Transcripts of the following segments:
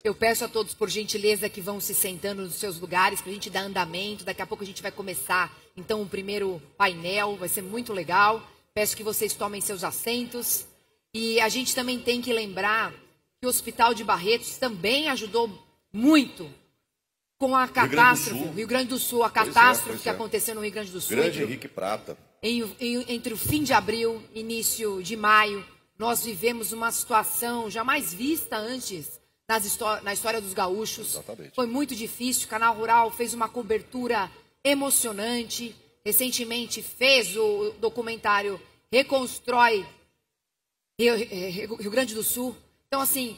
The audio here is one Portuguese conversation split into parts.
Eu peço a todos, por gentileza, que vão se sentando nos seus lugares para a gente dar andamento. Daqui a pouco a gente vai começar, então, o primeiro painel. Vai ser muito legal. Peço que vocês tomem seus assentos. E a gente também tem que lembrar que o Hospital de Barretos também ajudou muito com a catástrofe, Rio Grande do Sul, a catástrofe que aconteceu no Rio Grande do Sul. Grande Henrique Prata. Entre o fim de abril e início de maio, nós vivemos uma situação jamais vista antes na história dos gaúchos. Exatamente. Foi muito difícil, o Canal Rural fez uma cobertura emocionante. Recentemente fez o documentário Reconstrói Rio Grande do Sul. Então, assim,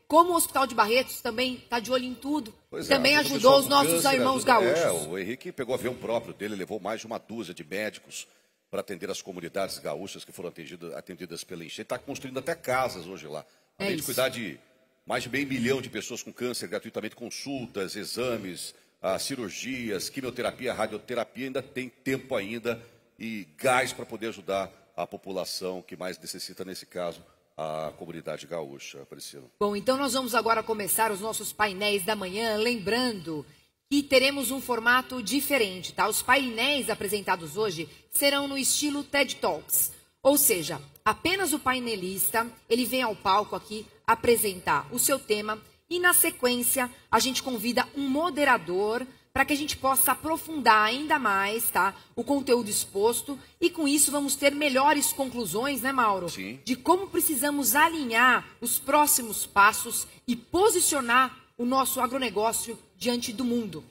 como o Hospital de Barretos também está de olho em tudo, também ajudou os nossos irmãos gaúchos. O Henrique pegou avião próprio dele, levou mais de uma dúzia de médicos para atender as comunidades gaúchas que foram atendidas pela enchente. Está construindo até casas hoje lá. Além de cuidar de mais de 500 mil de pessoas com câncer, gratuitamente consultas, exames, cirurgias, quimioterapia, radioterapia, ainda tem tempo ainda e gás para poder ajudar a população que mais necessita, nesse caso, a comunidade gaúcha. Priscila. Bom, então nós vamos agora começar os nossos painéis da manhã, lembrando que teremos um formato diferente, tá? Os painéis apresentados hoje serão no estilo TED Talks, ou seja, apenas o painelista, ele vem ao palco aqui apresentar o seu tema e, na sequência, a gente convida um moderador para que a gente possa aprofundar ainda mais, tá, o conteúdo exposto e, com isso, vamos ter melhores conclusões, né, Mauro? Sim. De como precisamos alinhar os próximos passos e posicionar o nosso agronegócio diante do mundo.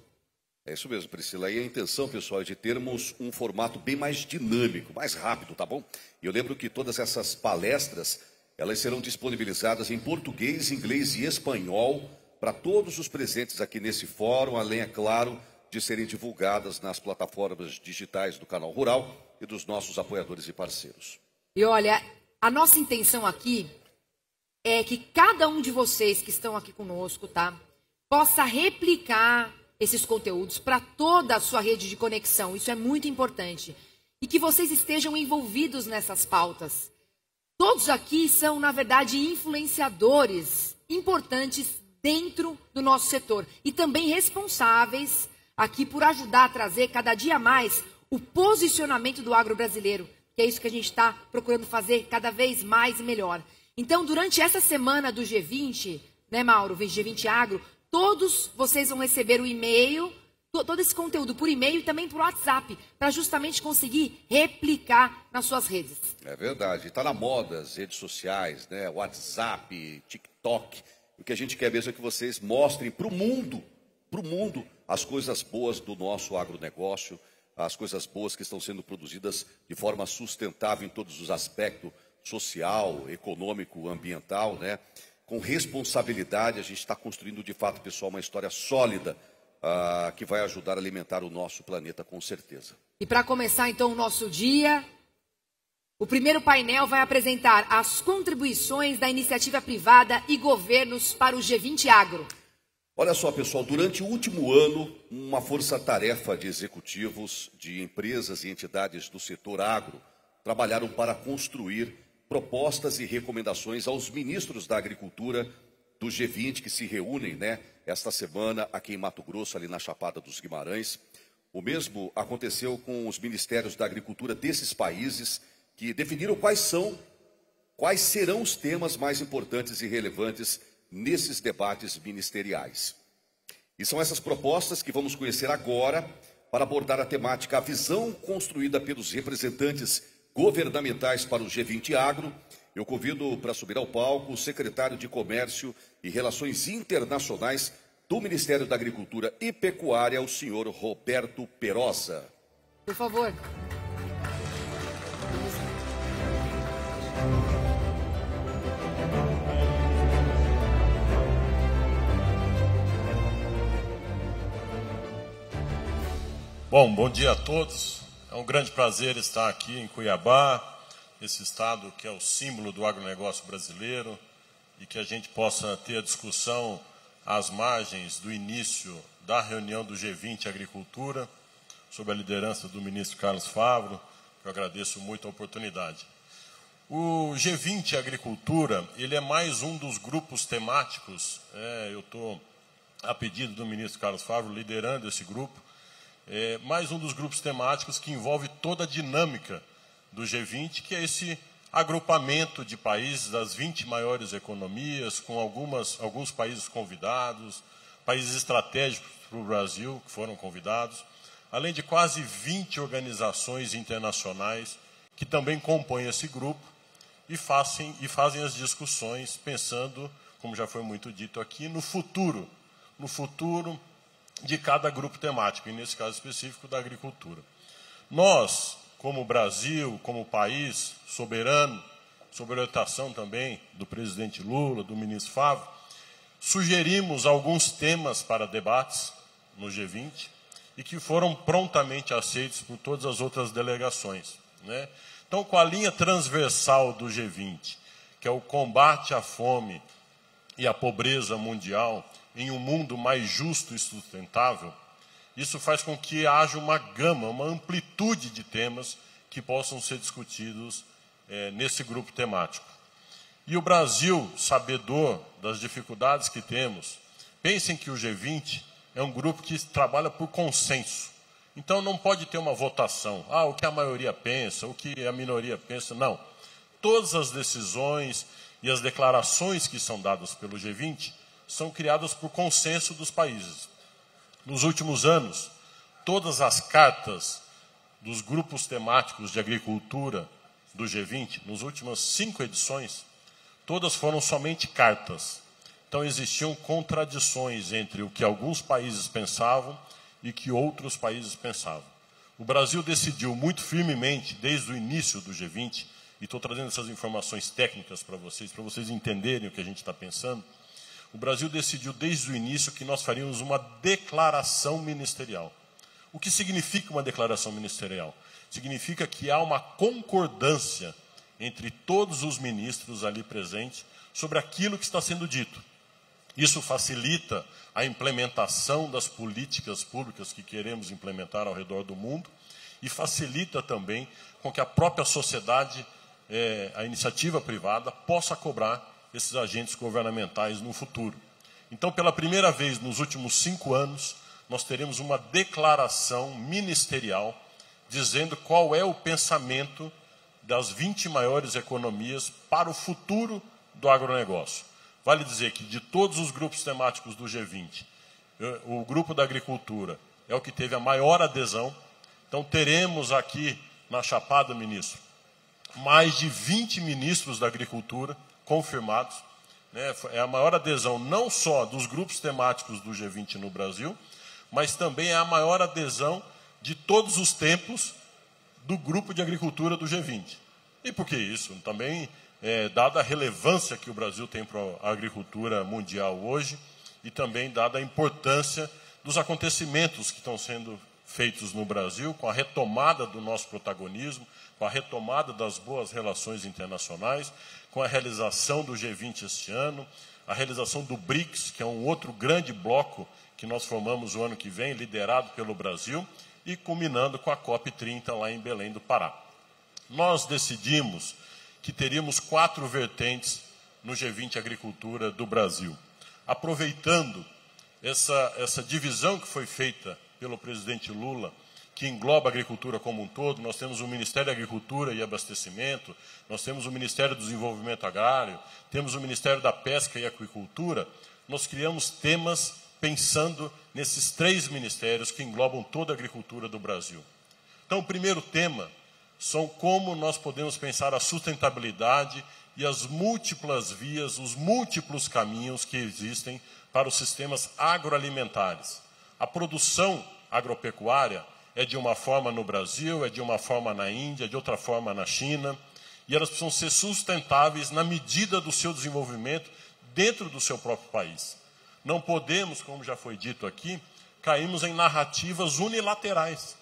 É isso mesmo, Priscila. E a intenção, pessoal, é de termos um formato bem mais dinâmico, mais rápido, tá bom? E eu lembro que todas essas palestras, elas serão disponibilizadas em português, inglês e espanhol para todos os presentes aqui nesse fórum, além, é claro, de serem divulgadas nas plataformas digitais do Canal Rural e dos nossos apoiadores e parceiros. E olha, a nossa intenção aqui é que cada um de vocês que estão aqui conosco, tá, possa replicar esses conteúdos para toda a sua rede de conexão. Isso é muito importante. E que vocês estejam envolvidos nessas pautas. Todos aqui são, na verdade, influenciadores importantes dentro do nosso setor e também responsáveis aqui por ajudar a trazer cada dia mais o posicionamento do agro brasileiro, que é isso que a gente está procurando fazer cada vez mais e melhor. Então, durante essa semana do G20, né, Mauro, G20 Agro, todos vocês vão receber o e-mail, todo esse conteúdo por e-mail e também por WhatsApp, para justamente conseguir replicar nas suas redes. É verdade, está na moda as redes sociais, né, WhatsApp, TikTok. O que a gente quer mesmo é que vocês mostrem para o mundo, as coisas boas do nosso agronegócio, as coisas boas que estão sendo produzidas de forma sustentável em todos os aspectos, social, econômico, ambiental, né? Com responsabilidade, a gente está construindo de fato, pessoal, uma história sólida que vai ajudar a alimentar o nosso planeta com certeza. E para começar então o nosso dia, o primeiro painel vai apresentar as contribuições da iniciativa privada e governos para o G20 Agro. Olha só, pessoal, durante o último ano, uma força-tarefa de executivos de empresas e entidades do setor agro trabalharam para construir propostas e recomendações aos ministros da Agricultura do G20, que se reúnem, né, esta semana aqui em Mato Grosso, ali na Chapada dos Guimarães. O mesmo aconteceu com os ministérios da Agricultura desses países, que definiram quais serão os temas mais importantes e relevantes nesses debates ministeriais. E são essas propostas que vamos conhecer agora para abordar a temática, a visão construída pelos representantes governamentais para o G20 Agro. Eu convido para subir ao palco o secretário de Comércio e Relações Internacionais do Ministério da Agricultura e Pecuária, o senhor Roberto Perosa. Por favor. Bom dia a todos. É um grande prazer estar aqui em Cuiabá, esse estado que é o símbolo do agronegócio brasileiro, e que a gente possa ter a discussão às margens do início da reunião do G20 Agricultura, sob a liderança do ministro Carlos Favaro, que eu agradeço muito a oportunidade. O G20 Agricultura, ele é mais um dos grupos temáticos, eu estou, a pedido do ministro Carlos Fávaro, liderando esse grupo, mais um dos grupos temáticos que envolve toda a dinâmica do G20, que é esse agrupamento de países das 20 maiores economias, com alguns países convidados, países estratégicos para o Brasil que foram convidados, além de quase 20 organizações internacionais que também compõem esse grupo e fazem as discussões pensando, como já foi muito dito aqui, no futuro de cada grupo temático, e nesse caso específico da agricultura. Nós, como Brasil, como país soberano, sob a orientação também do presidente Lula, do ministro Fávaro, sugerimos alguns temas para debates no G20 e que foram prontamente aceitos por todas as outras delegações, né? Então, com a linha transversal do G20, que é o combate à fome e à pobreza mundial em um mundo mais justo e sustentável, isso faz com que haja uma gama, uma amplitude de temas que possam ser discutidos nesse grupo temático. E o Brasil, sabedor das dificuldades que temos, pensem que o G20 é um grupo que trabalha por consenso. Então não pode ter uma votação, o que a maioria pensa, o que a minoria pensa, não. Todas as decisões e as declarações que são dadas pelo G20 são criadas por consenso dos países. Nos últimos anos, todas as cartas dos grupos temáticos de agricultura do G20, nas últimas 5 edições, todas foram somente cartas. Então existiam contradições entre o que alguns países pensavam e que outros países pensavam. O Brasil decidiu muito firmemente, desde o início do G20, e estou trazendo essas informações técnicas para vocês entenderem o que a gente está pensando, o Brasil decidiu desde o início que nós faríamos uma declaração ministerial. O que significa uma declaração ministerial? Significa que há uma concordância entre todos os ministros ali presentes sobre aquilo que está sendo dito. Isso facilita a implementação das políticas públicas que queremos implementar ao redor do mundo e facilita também com que a própria sociedade, a iniciativa privada, possa cobrar esses agentes governamentais no futuro. Então, pela primeira vez nos últimos 5 anos, nós teremos uma declaração ministerial dizendo qual é o pensamento das 20 maiores economias para o futuro do agronegócio. Vale dizer que de todos os grupos temáticos do G20, o grupo da agricultura é o que teve a maior adesão. Então teremos aqui na Chapada, ministro, mais de 20 ministros da agricultura confirmados, né? É a maior adesão não só dos grupos temáticos do G20 no Brasil, mas também é a maior adesão de todos os tempos do grupo de agricultura do G20. E por que isso? Também dada a relevância que o Brasil tem para a agricultura mundial hoje e também dada a importância dos acontecimentos que estão sendo feitos no Brasil, com a retomada do nosso protagonismo, com a retomada das boas relações internacionais, com a realização do G20 este ano, a realização do BRICS, que é um outro grande bloco que nós formamos o ano que vem, liderado pelo Brasil, e culminando com a COP30 lá em Belém do Pará. Nós decidimos que teríamos 4 vertentes no G20 Agricultura do Brasil. Aproveitando essa divisão que foi feita pelo presidente Lula, que engloba a agricultura como um todo, nós temos o Ministério da Agricultura e Abastecimento, nós temos o Ministério do Desenvolvimento Agrário, temos o Ministério da Pesca e Aquicultura, nós criamos temas pensando nesses 3 ministérios que englobam toda a agricultura do Brasil. Então, o primeiro tema são como nós podemos pensar a sustentabilidade e as múltiplas vias, os múltiplos caminhos que existem para os sistemas agroalimentares. A produção agropecuária é de uma forma no Brasil, é de uma forma na Índia, é de outra forma na China, e elas precisam ser sustentáveis na medida do seu desenvolvimento dentro do seu próprio país. Não podemos, como já foi dito aqui, cairmos em narrativas unilaterais.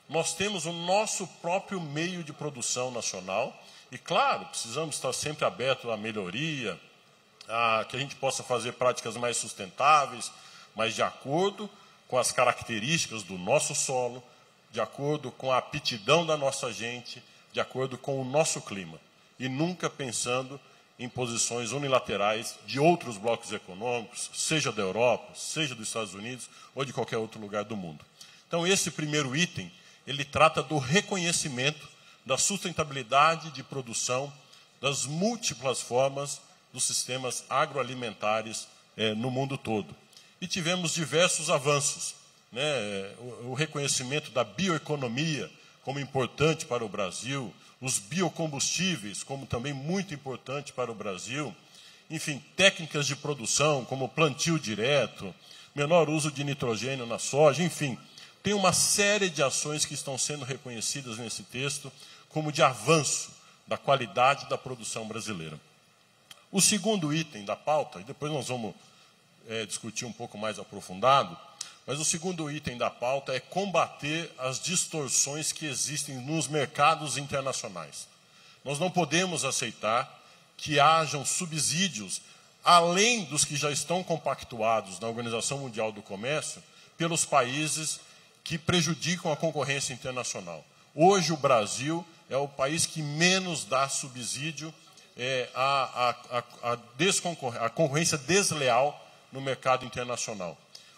Nós temos o nosso próprio meio de produção nacional e, claro, precisamos estar sempre abertos à melhoria, a que a gente possa fazer práticas mais sustentáveis, mas de acordo com as características do nosso solo, de acordo com a aptidão da nossa gente, de acordo com o nosso clima. e nunca pensando em posições unilaterais de outros blocos econômicos, seja da Europa, seja dos Estados Unidos ou de qualquer outro lugar do mundo. Então, esse primeiro item, ele trata do reconhecimento da sustentabilidade de produção das múltiplas formas dos sistemas agroalimentares no mundo todo. E tivemos diversos avanços, né? O reconhecimento da bioeconomia como importante para o Brasil, os biocombustíveis como também muito importante para o Brasil, enfim, técnicas de produção como plantio direto, menor uso de nitrogênio na soja, enfim, tem uma série de ações que estão sendo reconhecidas nesse texto como de avanço da qualidade da produção brasileira. O segundo item da pauta, e depois nós vamos discutir um pouco mais aprofundado, mas o segundo item da pauta é combater as distorções que existem nos mercados internacionais. Nós não podemos aceitar que hajam subsídios, além dos que já estão compactuados na Organização Mundial do Comércio, pelos países que prejudicam a concorrência internacional. Hoje, o Brasil é o país que menos dá subsídio à concorrência desleal no mercado internacional.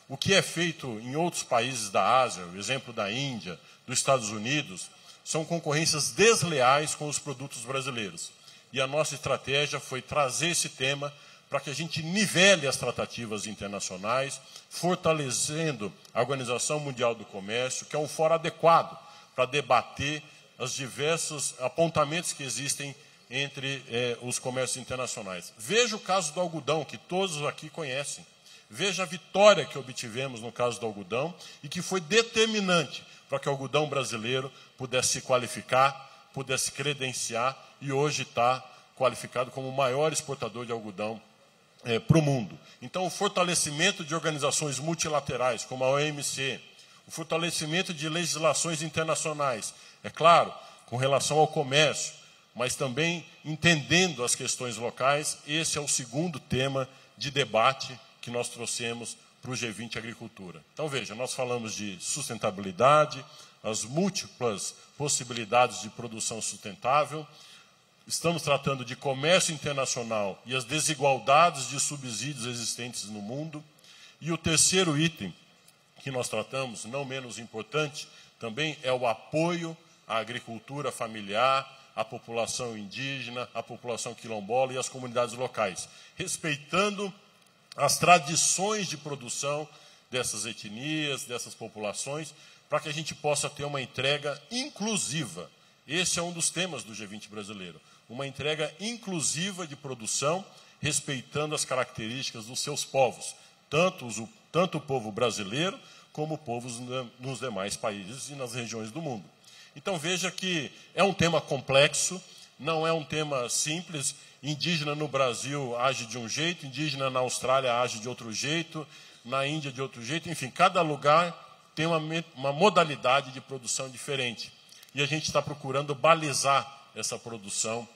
O que é feito em outros países da Ásia, o exemplo da Índia, dos Estados Unidos, são concorrências desleais com os produtos brasileiros. E a nossa estratégia foi trazer esse tema para que a gente nivele as tratativas internacionais, fortalecendo a Organização Mundial do Comércio, que é um fórum adequado para debater os diversos apontamentos que existem entre os comércios internacionais. Veja o caso do algodão, que todos aqui conhecem. Veja a vitória que obtivemos no caso do algodão e que foi determinante para que o algodão brasileiro pudesse se qualificar, pudesse credenciar e hoje está qualificado como o maior exportador de algodão para o mundo. Então, o fortalecimento de organizações multilaterais, como a OMC, o fortalecimento de legislações internacionais, é claro, com relação ao comércio, mas também entendendo as questões locais, esse é o segundo tema de debate que nós trouxemos para o G20 Agricultura. Então, veja, nós falamos de sustentabilidade, as múltiplas possibilidades de produção sustentável, estamos tratando de comércio internacional e as desigualdades de subsídios existentes no mundo. E o terceiro item que nós tratamos, não menos importante, também é o apoio à agricultura familiar, à população indígena, à população quilombola e às comunidades locais, respeitando as tradições de produção dessas etnias, dessas populações, para que a gente possa ter uma entrega inclusiva. Esse é um dos temas do G20 brasileiro. Uma entrega inclusiva de produção, respeitando as características dos seus povos, tanto o povo brasileiro como povos nos demais países e nas regiões do mundo. Então, veja que é um tema complexo, não é um tema simples. Indígena no Brasil age de um jeito, indígena na Austrália age de outro jeito, na Índia de outro jeito, enfim, cada lugar tem uma modalidade de produção diferente. E a gente está procurando balizar essa produção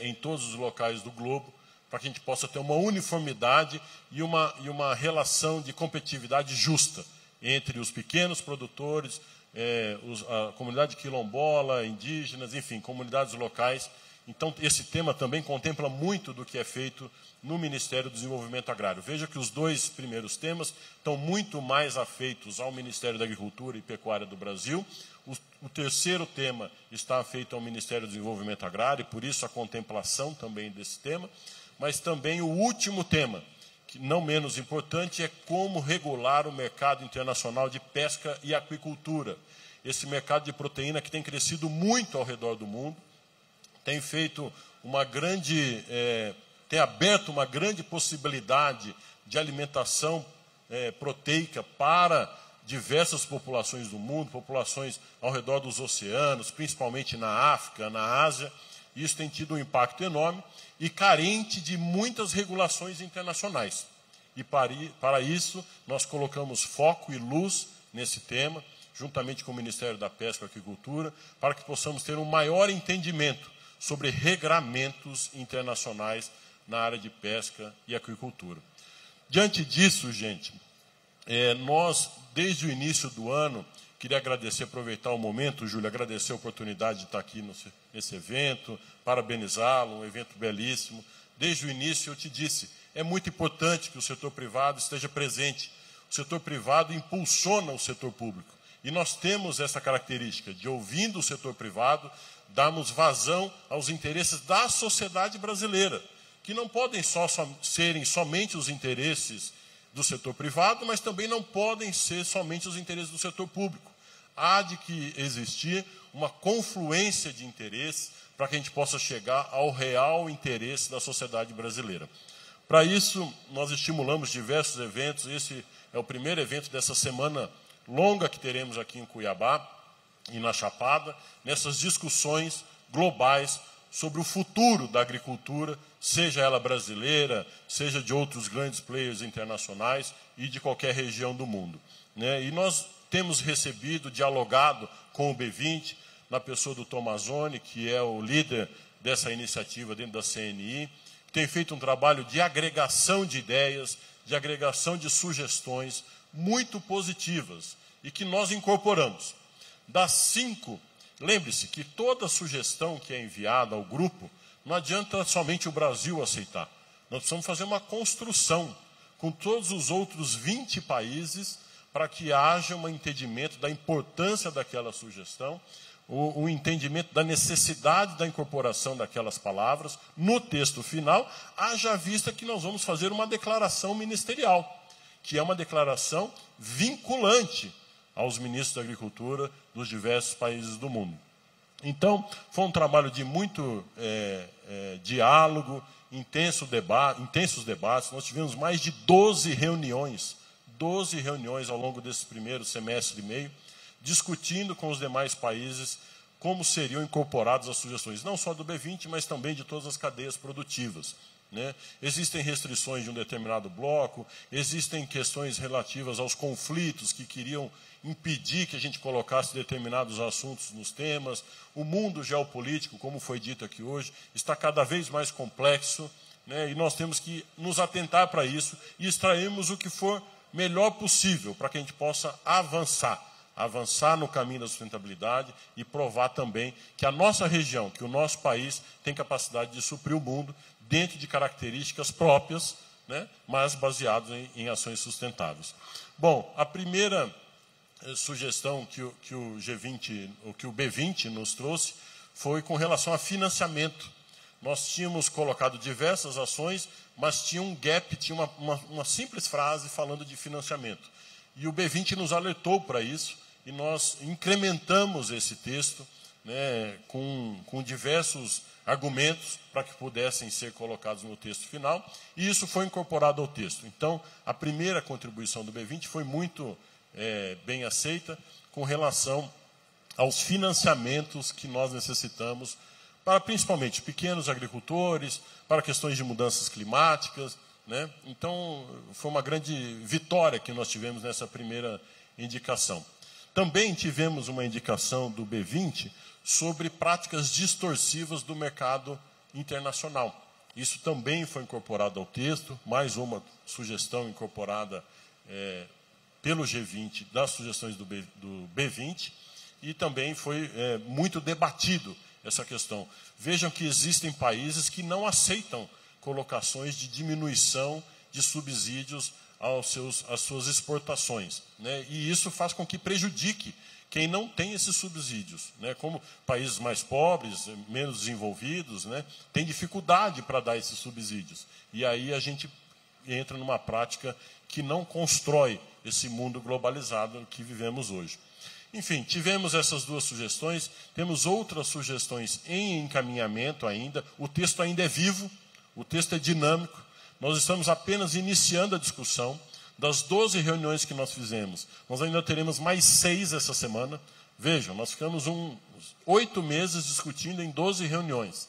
em todos os locais do globo, para que a gente possa ter uma uniformidade e uma relação de competitividade justa entre os pequenos produtores, a comunidade quilombola, indígenas, enfim, comunidades locais. Então, esse tema também contempla muito do que é feito no Ministério do Desenvolvimento Agrário. Veja que os dois primeiros temas estão muito mais afeitos ao Ministério da Agricultura e Pecuária do Brasil. O terceiro tema está afeito ao Ministério do Desenvolvimento Agrário, e por isso a contemplação também desse tema. Mas também o último tema, que não menos importante, é como regular o mercado internacional de pesca e aquicultura. Esse mercado de proteína que tem crescido muito ao redor do mundo, tem feito tem aberto uma grande possibilidade de alimentação proteica para diversas populações do mundo, populações ao redor dos oceanos, principalmente na África, na Ásia. Isso tem tido um impacto enorme e carente de muitas regulações internacionais. E para isso, nós colocamos foco e luz nesse tema, juntamente com o Ministério da Pesca e Aquicultura, para que possamos ter um maior entendimento sobre regramentos internacionais na área de pesca e aquicultura. Diante disso, gente, nós, desde o início do ano, Queria agradecer, aproveitar o momento, Júlio, agradecer a oportunidade de estar aqui nesse evento, parabenizá-lo, um evento belíssimo. Desde o início eu te disse, é muito importante que o setor privado esteja presente. O setor privado impulsiona o setor público. E nós temos essa característica de, ouvindo o setor privado, darmos vazão aos interesses da sociedade brasileira, que não podem serem somente os interesses do setor privado, mas também não podem ser somente os interesses do setor público. Há de que existir uma confluência de interesses para que a gente possa chegar ao real interesse da sociedade brasileira. Para isso, nós estimulamos diversos eventos. Esse é o primeiro evento dessa semana longa que teremos aqui em Cuiabá e na Chapada, nessas discussões globais sobre o futuro da agricultura, seja ela brasileira, seja de outros grandes players internacionais e de qualquer região do mundo, né? E nós temos recebido, dialogado com o B20, na pessoa do Tomazoni, que é o líder dessa iniciativa dentro da CNI, que tem feito um trabalho de agregação de ideias, de agregação de sugestões muito positivas e que nós incorporamos. Das 5, lembre-se que toda sugestão que é enviada ao grupo, não adianta somente o Brasil aceitar. Nós precisamos fazer uma construção com todos os outros 20 países para que haja um entendimento da importância daquela sugestão, o entendimento da necessidade da incorporação daquelas palavras no texto final, haja vista que nós vamos fazer uma declaração ministerial, que é uma declaração vinculante aos ministros da Agricultura dos diversos países do mundo. Então, foi um trabalho de muito diálogo, intensos debates. Nós tivemos mais de 12 reuniões ao longo desse primeiro semestre e meio, discutindo com os demais países como seriam incorporadas as sugestões, não só do B20, mas também de todas as cadeias produtivas, né? Existem restrições de um determinado bloco, existem questões relativas aos conflitos que queriam impedir que a gente colocasse determinados assuntos nos temas. O mundo geopolítico, como foi dito aqui hoje, está cada vez mais complexo, né? E nós temos que nos atentar para isso e extrairmos o que for melhor possível para que a gente possa avançar no caminho da sustentabilidade e provar também que a nossa região, que o nosso país tem capacidade de suprir o mundo dentro de características próprias, né, mas baseadas em ações sustentáveis. Bom, a primeira sugestão que o B20 nos trouxe foi com relação a financiamento. Nós tínhamos colocado diversas ações, mas tinha um gap, tinha uma simples frase falando de financiamento. E o B20 nos alertou para isso, e nós incrementamos esse texto, né, com diversos argumentos para que pudessem ser colocados no texto final, e isso foi incorporado ao texto. Então, a primeira contribuição do B20 foi muito bem aceita com relação aos financiamentos que nós necessitamos para, principalmente, pequenos agricultores, para questões de mudanças climáticas, né? Então, foi uma grande vitória que nós tivemos nessa primeira indicação. Também tivemos uma indicação do B20 sobre práticas distorsivas do mercado internacional. Isso também foi incorporado ao texto, mais uma sugestão incorporada pelo G20 das sugestões do B20, e também foi muito debatido essa questão. Vejam que existem países que não aceitam colocações de diminuição de subsídios às suas exportações, né? E isso faz com que prejudique quem não tem esses subsídios, né? Como países mais pobres, menos desenvolvidos, né, têm dificuldade para dar esses subsídios. E aí a gente entra numa prática que não constrói esse mundo globalizado que vivemos hoje. Enfim, tivemos essas duas sugestões, temos outras sugestões em encaminhamento ainda, o texto ainda é vivo, o texto é dinâmico, nós estamos apenas iniciando a discussão. Das 12 reuniões que nós fizemos, nós ainda teremos mais 6 essa semana. Vejam, nós ficamos 8 meses discutindo em 12 reuniões.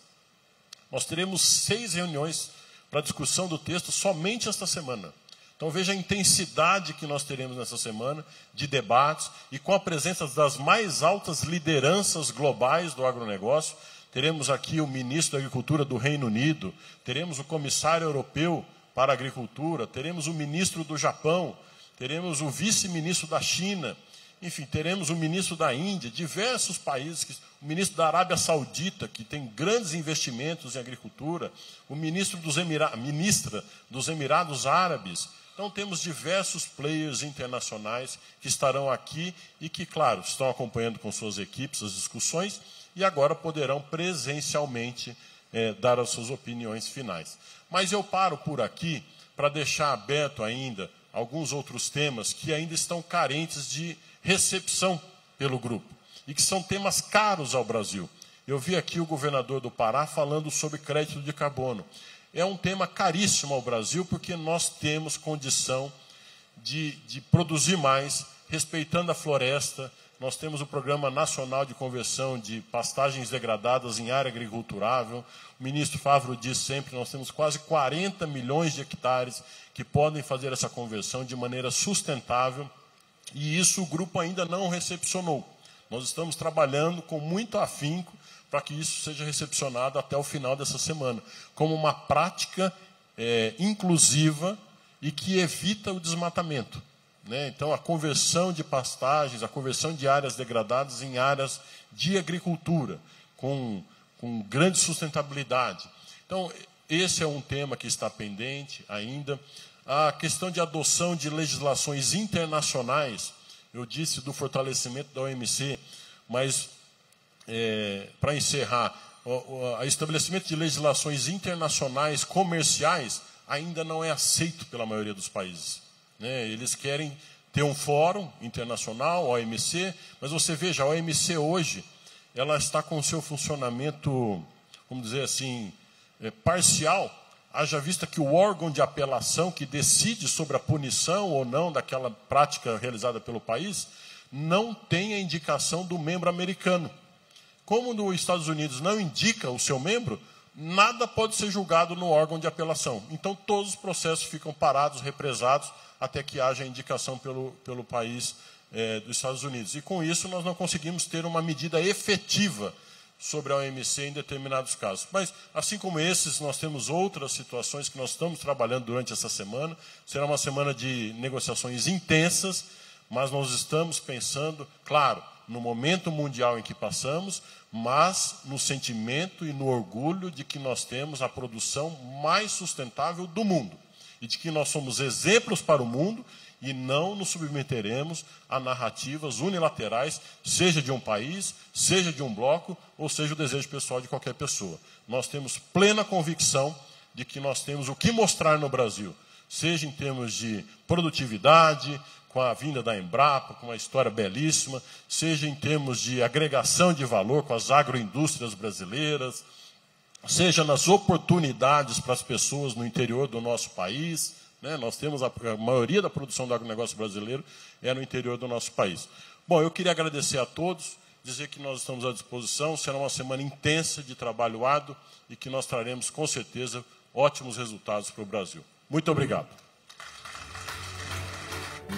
Nós teremos 6 reuniões para discussão do texto somente esta semana. Então veja a intensidade que nós teremos nessa semana de debates, e com a presença das mais altas lideranças globais do agronegócio. Teremos aqui o ministro da Agricultura do Reino Unido, teremos o comissário europeu para a agricultura, teremos o ministro do Japão, teremos o vice-ministro da China, Enfim, teremos o ministro da Índia, diversos países, o ministro da Arábia Saudita, que tem grandes investimentos em agricultura, o ministra dos Emirados Árabes. Então, temos diversos players internacionais que estarão aqui e que, claro, estão acompanhando com suas equipes as discussões e agora poderão presencialmente dar as suas opiniões finais. Mas eu paro por aqui para deixar aberto ainda alguns outros temas que ainda estão carentes de recepção pelo grupo e que são temas caros ao Brasil. Eu vi aqui o governador do Pará falando sobre crédito de carbono. É um tema caríssimo ao Brasil porque nós temos condição de produzir mais, respeitando a floresta. Nós temos o Programa Nacional de Conversão de Pastagens Degradadas em Área Agriculturável. O ministro Favro diz sempre, nós temos quase 40 milhões de hectares que podem fazer essa conversão de maneira sustentável, e isso o grupo ainda não recepcionou. Nós estamos trabalhando com muito afinco para que isso seja recepcionado até o final dessa semana, como uma prática inclusiva e que evita o desmatamento. Então, a conversão de pastagens, a conversão de áreas degradadas em áreas de agricultura, com grande sustentabilidade. Então, esse é um tema que está pendente ainda. A questão de adoção de legislações internacionais, eu disse do fortalecimento da OMC, mas, para encerrar, o estabelecimento de legislações internacionais comerciais ainda não é aceito pela maioria dos países. Eles querem ter um fórum internacional, OMC, mas você veja, a OMC hoje, ela está com o seu funcionamento, vamos dizer assim, parcial, haja vista que o órgão de apelação que decide sobre a punição ou não daquela prática realizada pelo país, não tem a indicação do membro americano. Como nos Estados Unidos não indica o seu membro, nada pode ser julgado no órgão de apelação. Então, todos os processos ficam parados, represados, até que haja indicação pelo país dos Estados Unidos. E, com isso, nós não conseguimos ter uma medida efetiva sobre a OMC em determinados casos. Mas, assim como esses, nós temos outras situações que nós estamos trabalhando durante essa semana. Será uma semana de negociações intensas, mas nós estamos pensando, claro, no momento mundial em que passamos, mas no sentimento e no orgulho de que nós temos a produção mais sustentável do mundo e de que nós somos exemplos para o mundo e não nos submeteremos a narrativas unilaterais, seja de um país, seja de um bloco, ou seja o desejo pessoal de qualquer pessoa. Nós temos plena convicção de que nós temos o que mostrar no Brasil, seja em termos de produtividade, com a vinda da Embrapa, com uma história belíssima, seja em termos de agregação de valor com as agroindústrias brasileiras, seja nas oportunidades para as pessoas no interior do nosso país. Nós temos a maioria da produção do agronegócio brasileiro no interior do nosso país. Bom, eu queria agradecer a todos, dizer que nós estamos à disposição, será uma semana intensa de trabalho árduo e que nós traremos, com certeza, ótimos resultados para o Brasil. Muito obrigado.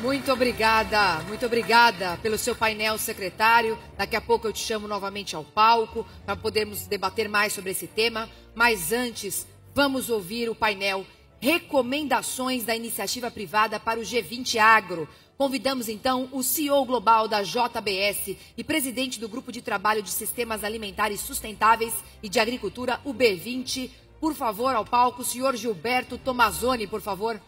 Muito obrigada pelo seu painel, secretário. Daqui a pouco eu te chamo novamente ao palco para podermos debater mais sobre esse tema. Mas antes, vamos ouvir o painel Recomendações da Iniciativa Privada para o G20 Agro. Convidamos então o CEO global da JBS e presidente do Grupo de Trabalho de Sistemas Alimentares Sustentáveis e de Agricultura, o B20. Por favor, ao palco, o senhor Gilberto Tomazoni, por favor.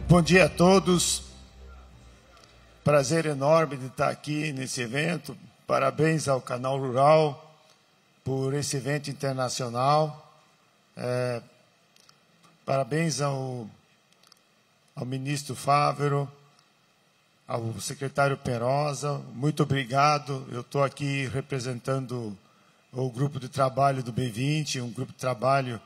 Bom dia a todos. Prazer enorme de estar aqui nesse evento. Parabéns ao Canal Rural por esse evento internacional. Parabéns ao ministro Favero, ao secretário Perosa. Muito obrigado. Eu estou aqui representando o grupo de trabalho do B20, um grupo de trabalho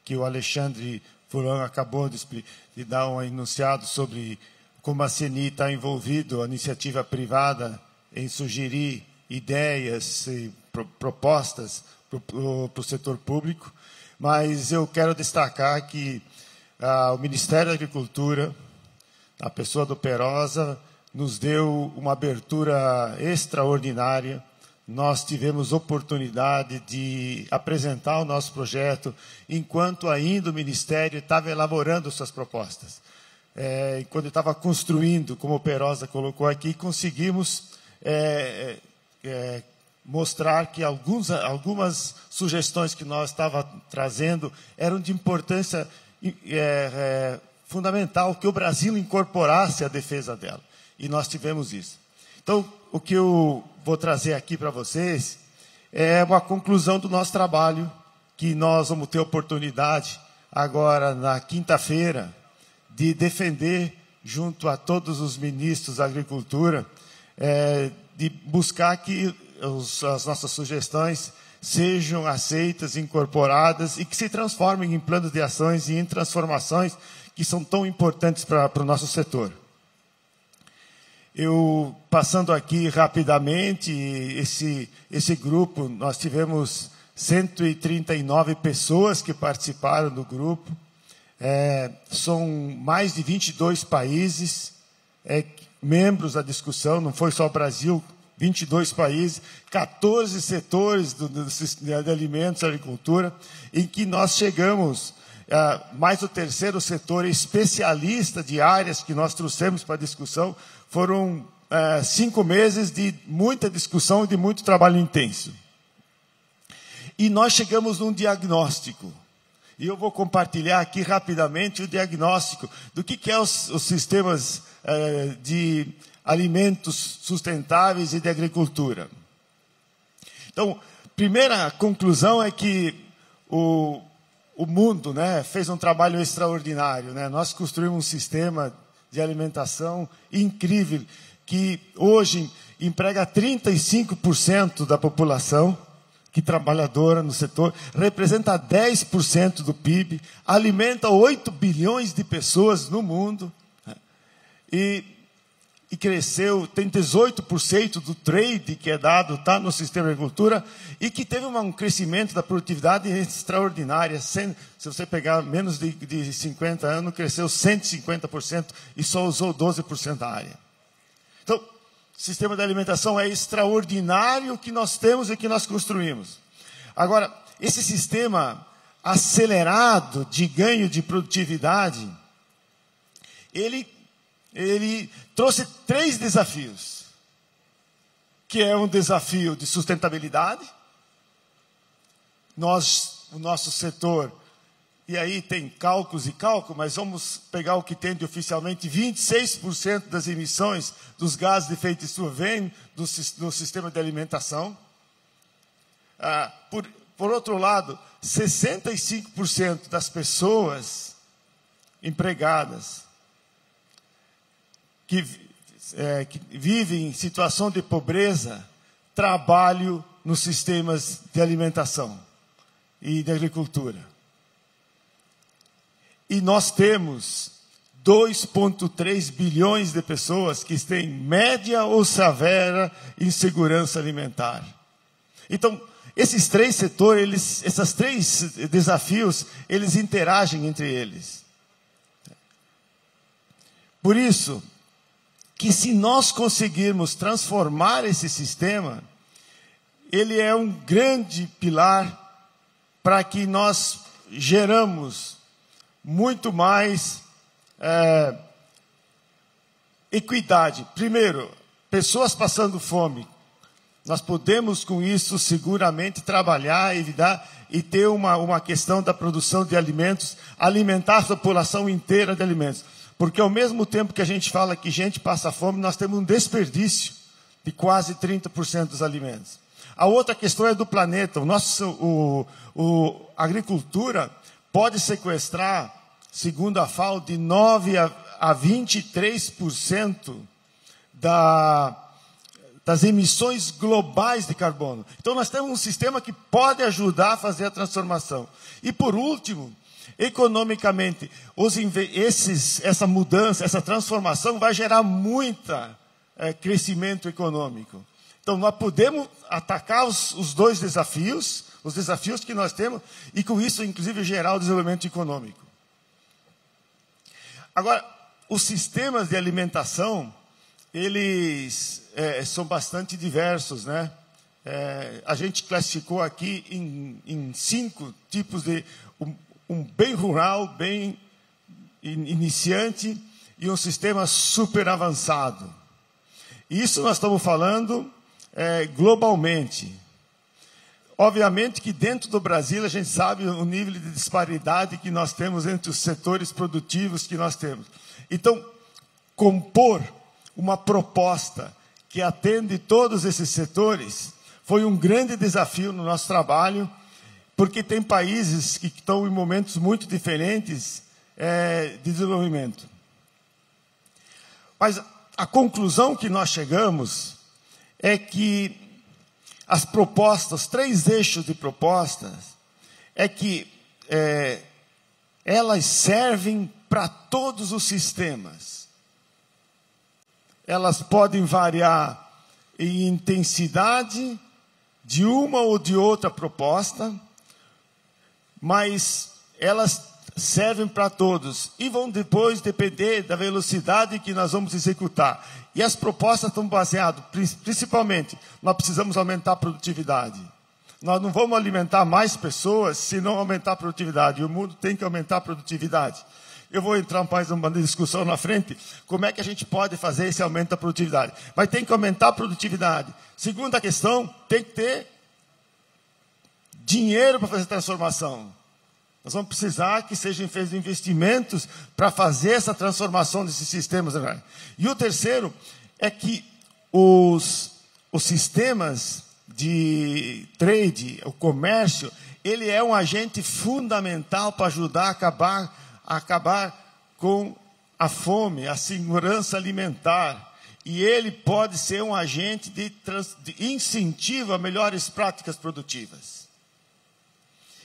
que o Alexandre Furlan acabou de dar um enunciado sobre como a CNI está envolvido, a iniciativa privada, em sugerir ideias e propostas para o setor público. Mas eu quero destacar que o Ministério da Agricultura, a pessoa do Perosa, nos deu uma abertura extraordinária. Nós tivemos oportunidade de apresentar o nosso projeto enquanto ainda o Ministério estava elaborando suas propostas. Quando estava construindo, como o Perosa colocou aqui, conseguimos mostrar que algumas sugestões que nós estávamos trazendo eram de importância fundamental que o Brasil incorporasse a defesa dela. E nós tivemos isso. Então, o que eu vou trazer aqui para vocês é uma conclusão do nosso trabalho, que nós vamos ter oportunidade agora, na quinta-feira, de defender, junto a todos os ministros da Agricultura, de buscar que as nossas sugestões sejam aceitas, incorporadas e que se transformem em planos de ações e em transformações que são tão importantes para o nosso setor. Eu, passando aqui rapidamente, esse grupo, nós tivemos 139 pessoas que participaram do grupo, são mais de 22 países membros da discussão, não foi só o Brasil, 22 países, 14 setores de alimentos e agricultura, em que nós chegamos, mais o terceiro setor especialista de áreas que nós trouxemos para a discussão. Foram 5 meses de muita discussão e de muito trabalho intenso. E nós chegamos num diagnóstico. E eu vou compartilhar aqui rapidamente o diagnóstico do que é os sistemas de alimentos sustentáveis e de agricultura. Então, primeira conclusão é que o mundo, né, fez um trabalho extraordinário. Né? Nós construímos um sistema de alimentação incrível, que hoje emprega 35% da população que trabalhadora no setor, representa 10% do PIB, alimenta 8 bilhões de pessoas no mundo, né? e cresceu, tem 18% do trade que é dado, está no sistema de agricultura, e que teve um crescimento da produtividade extraordinária. Se você pegar menos de 50 anos, cresceu 150% e só usou 12% da área. Então, o sistema de alimentação é extraordinário que nós temos e que nós construímos. Agora, esse sistema acelerado de ganho de produtividade, ele trouxe 3 desafios, que é um desafio de sustentabilidade. O nosso setor, e aí tem cálculos e cálculos, mas vamos pegar o que tem de oficialmente, 26% das emissões dos gases de efeito estufa vem do sistema de alimentação. Por outro lado, 65% das pessoas empregadas que vivem em situação de pobreza, trabalham nos sistemas de alimentação e de agricultura. E nós temos 2,3 bilhões de pessoas que têm média ou severa insegurança alimentar. Então, esses 3 setores, esses 3 desafios, eles interagem entre eles. Por isso, que se nós conseguirmos transformar esse sistema, ele é um grande pilar para que nós geramos muito mais equidade. Primeiro, pessoas passando fome. Nós podemos, com isso, seguramente trabalhar, evitar e ter uma questão da produção de alimentos, alimentar a população inteira de alimentos. Porque ao mesmo tempo que a gente fala que gente passa fome, nós temos um desperdício de quase 30% dos alimentos. A outra questão é do planeta. A agricultura pode sequestrar, segundo a FAO, de 9% a 23% das emissões globais de carbono. Então, nós temos um sistema que pode ajudar a fazer a transformação. E, por último, economicamente, essa mudança, essa transformação vai gerar muito crescimento econômico. Então, nós podemos atacar os 2 desafios, os desafios que nós temos, e com isso, inclusive, gerar o desenvolvimento econômico. Agora, os sistemas de alimentação, eles são bastante diversos, né? A gente classificou aqui em 5 tipos de... Um bem rural, bem iniciante e um sistema super avançado. Isso nós estamos falando globalmente. Obviamente que dentro do Brasil a gente sabe o nível de disparidade que nós temos entre os setores produtivos que nós temos. Então, compor uma proposta que atende todos esses setores foi um grande desafio no nosso trabalho, porque tem países que estão em momentos muito diferentes de desenvolvimento. Mas a conclusão que nós chegamos é que as propostas, 3 eixos de propostas, é que elas servem para todos os sistemas. Elas podem variar em intensidade de uma ou de outra proposta, mas elas servem para todos e vão depois depender da velocidade que nós vamos executar. E as propostas estão baseadas, principalmente, nós precisamos aumentar a produtividade. Nós não vamos alimentar mais pessoas se não aumentar a produtividade. E o mundo tem que aumentar a produtividade. Eu vou entrar mais numa discussão na frente, como é que a gente pode fazer esse aumento da produtividade. Mas tem que aumentar a produtividade. Segunda questão, tem que ter dinheiro para fazer transformação. Nós vamos precisar que sejam feitos investimentos para fazer essa transformação desses sistemas. E o terceiro é que os sistemas de trade, o comércio, ele é um agente fundamental para ajudar a acabar com a fome, a segurança alimentar. E ele pode ser um agente de incentivo a melhores práticas produtivas.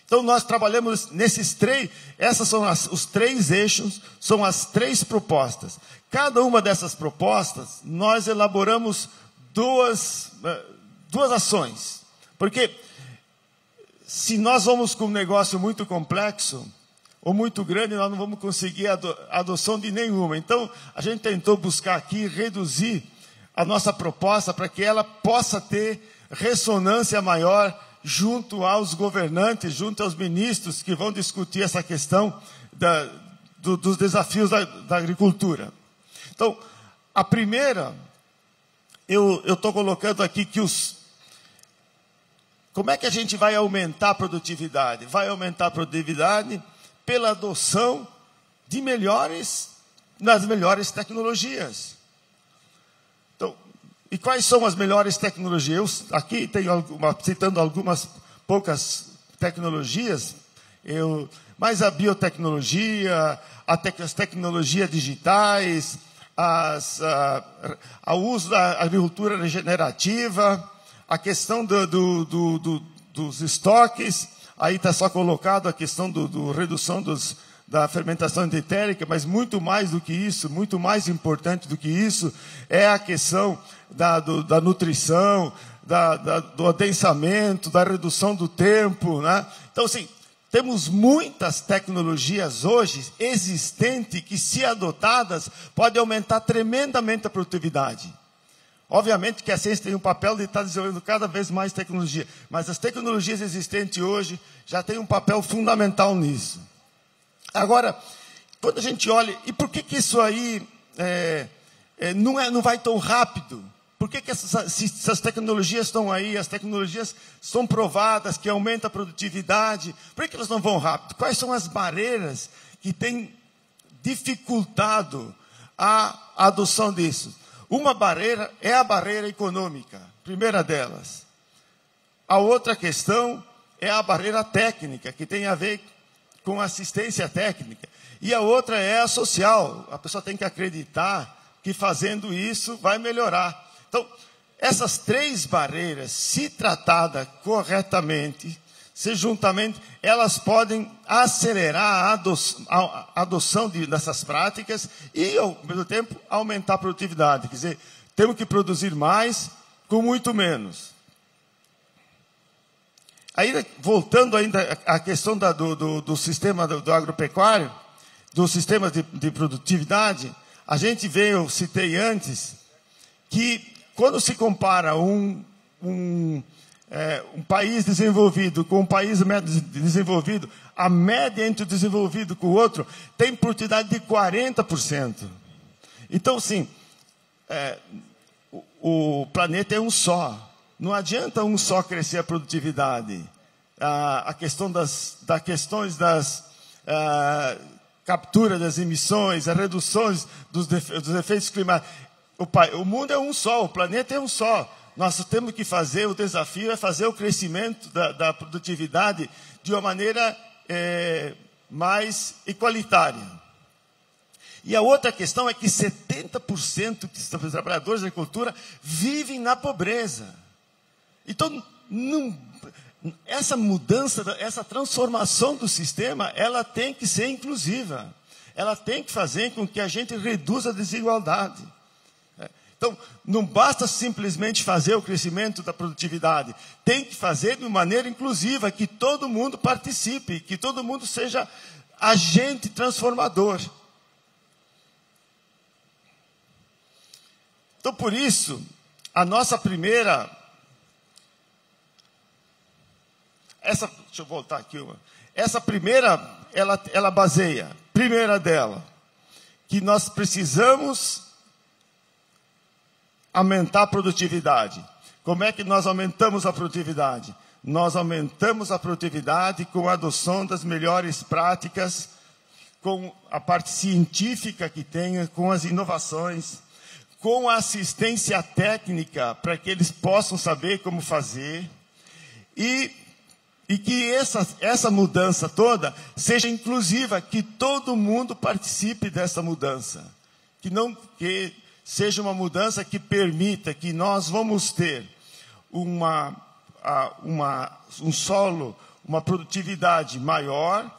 Então, nós trabalhamos nesses 3, essas são os 3 eixos, são as 3 propostas. Cada uma dessas propostas, nós elaboramos duas ações. Porque, se nós vamos com um negócio muito complexo, ou muito grande, nós não vamos conseguir a adoção de nenhuma. Então, a gente tentou buscar aqui, reduzir a nossa proposta, para que ela possa ter ressonância maior junto aos governantes, junto aos ministros que vão discutir essa questão dos desafios da agricultura. Então, a primeira, eu estou colocando aqui que como é que a gente vai aumentar a produtividade? Vai aumentar a produtividade pela adoção das melhores tecnologias. Então, e quais são as melhores tecnologias? Aqui tenho citando algumas poucas tecnologias, mas a biotecnologia, as tecnologias digitais, o uso da agricultura regenerativa, a questão dos estoques, aí está só colocado a questão da redução da fermentação endotérica, mas muito mais do que isso, muito mais importante do que isso, é a questão da nutrição, do adensamento, da redução do tempo, né? Então, assim, temos muitas tecnologias hoje existentes que, se adotadas, podem aumentar tremendamente a produtividade. Obviamente que a ciência tem um papel de estar desenvolvendo cada vez mais tecnologia, mas as tecnologias existentes hoje já têm um papel fundamental nisso. Agora, quando a gente olha, e por que isso aí não vai tão rápido? Por que essas tecnologias estão aí, as tecnologias são provadas, que aumentam a produtividade, por que elas não vão rápido? Quais são as barreiras que têm dificultado a adoção disso? Uma barreira é a barreira econômica, primeira delas. A outra questão é a barreira técnica, que tem a ver com assistência técnica. E a outra é a social. A pessoa tem que acreditar que fazendo isso vai melhorar. Então, essas 3 barreiras, se tratadas corretamente, se juntamente, elas podem acelerar a adoção dessas práticas e, ao mesmo tempo, aumentar a produtividade. Quer dizer, temos que produzir mais com muito menos. Aí, voltando ainda à questão do sistema do agropecuário, dos sistemas de produtividade, a gente eu citei antes, que, quando se compara um país desenvolvido com um país desenvolvido, a média entre o desenvolvido com o outro tem produtividade de 40%. Então, sim, o planeta é um só. Não adianta um só crescer a produtividade. A questão das captura das emissões, as reduções dos efeitos climáticos. O mundo é um só, o planeta é um só. Nós temos que fazer, o desafio é fazer o crescimento da produtividade de uma maneira mais igualitária. E a outra questão é que 70% dos trabalhadores da agricultura vivem na pobreza. Então, essa mudança, essa transformação do sistema, ela tem que ser inclusiva. Ela tem que fazer com que a gente reduza a desigualdade. Então, não basta simplesmente fazer o crescimento da produtividade. Tem que fazer de maneira inclusiva, que todo mundo participe, que todo mundo seja agente transformador. Então, por isso, a nossa primeira... deixa eu voltar aqui. Essa primeira, ela baseia, primeira dela, que nós precisamos aumentar a produtividade. Como é que nós aumentamos a produtividade? Nós aumentamos a produtividade com a adoção das melhores práticas, com a parte científica que tenha, com as inovações, com a assistência técnica para que eles possam saber como fazer, e que essa mudança toda seja inclusiva, que todo mundo participe dessa mudança, que seja uma mudança que permita que nós vamos ter um solo, uma produtividade maior,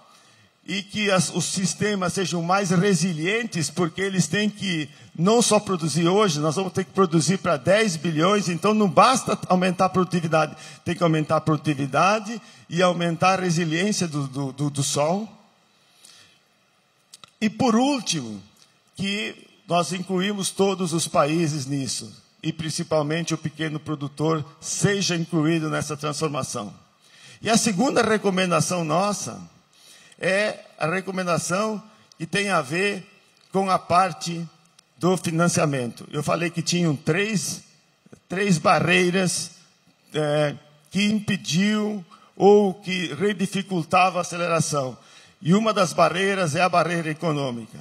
e que os sistemas sejam mais resilientes, porque eles têm que não só produzir hoje, nós vamos ter que produzir para 10 bilhões, então não basta aumentar a produtividade, tem que aumentar a produtividade e aumentar a resiliência do sol. E por último, que nós incluímos todos os países nisso, e principalmente o pequeno produtor seja incluído nessa transformação. E a segunda recomendação nossa é a recomendação que tem a ver com a parte do financiamento. Eu falei que tinham três barreiras que impediam ou que dificultavam a aceleração. E uma das barreiras é a barreira econômica.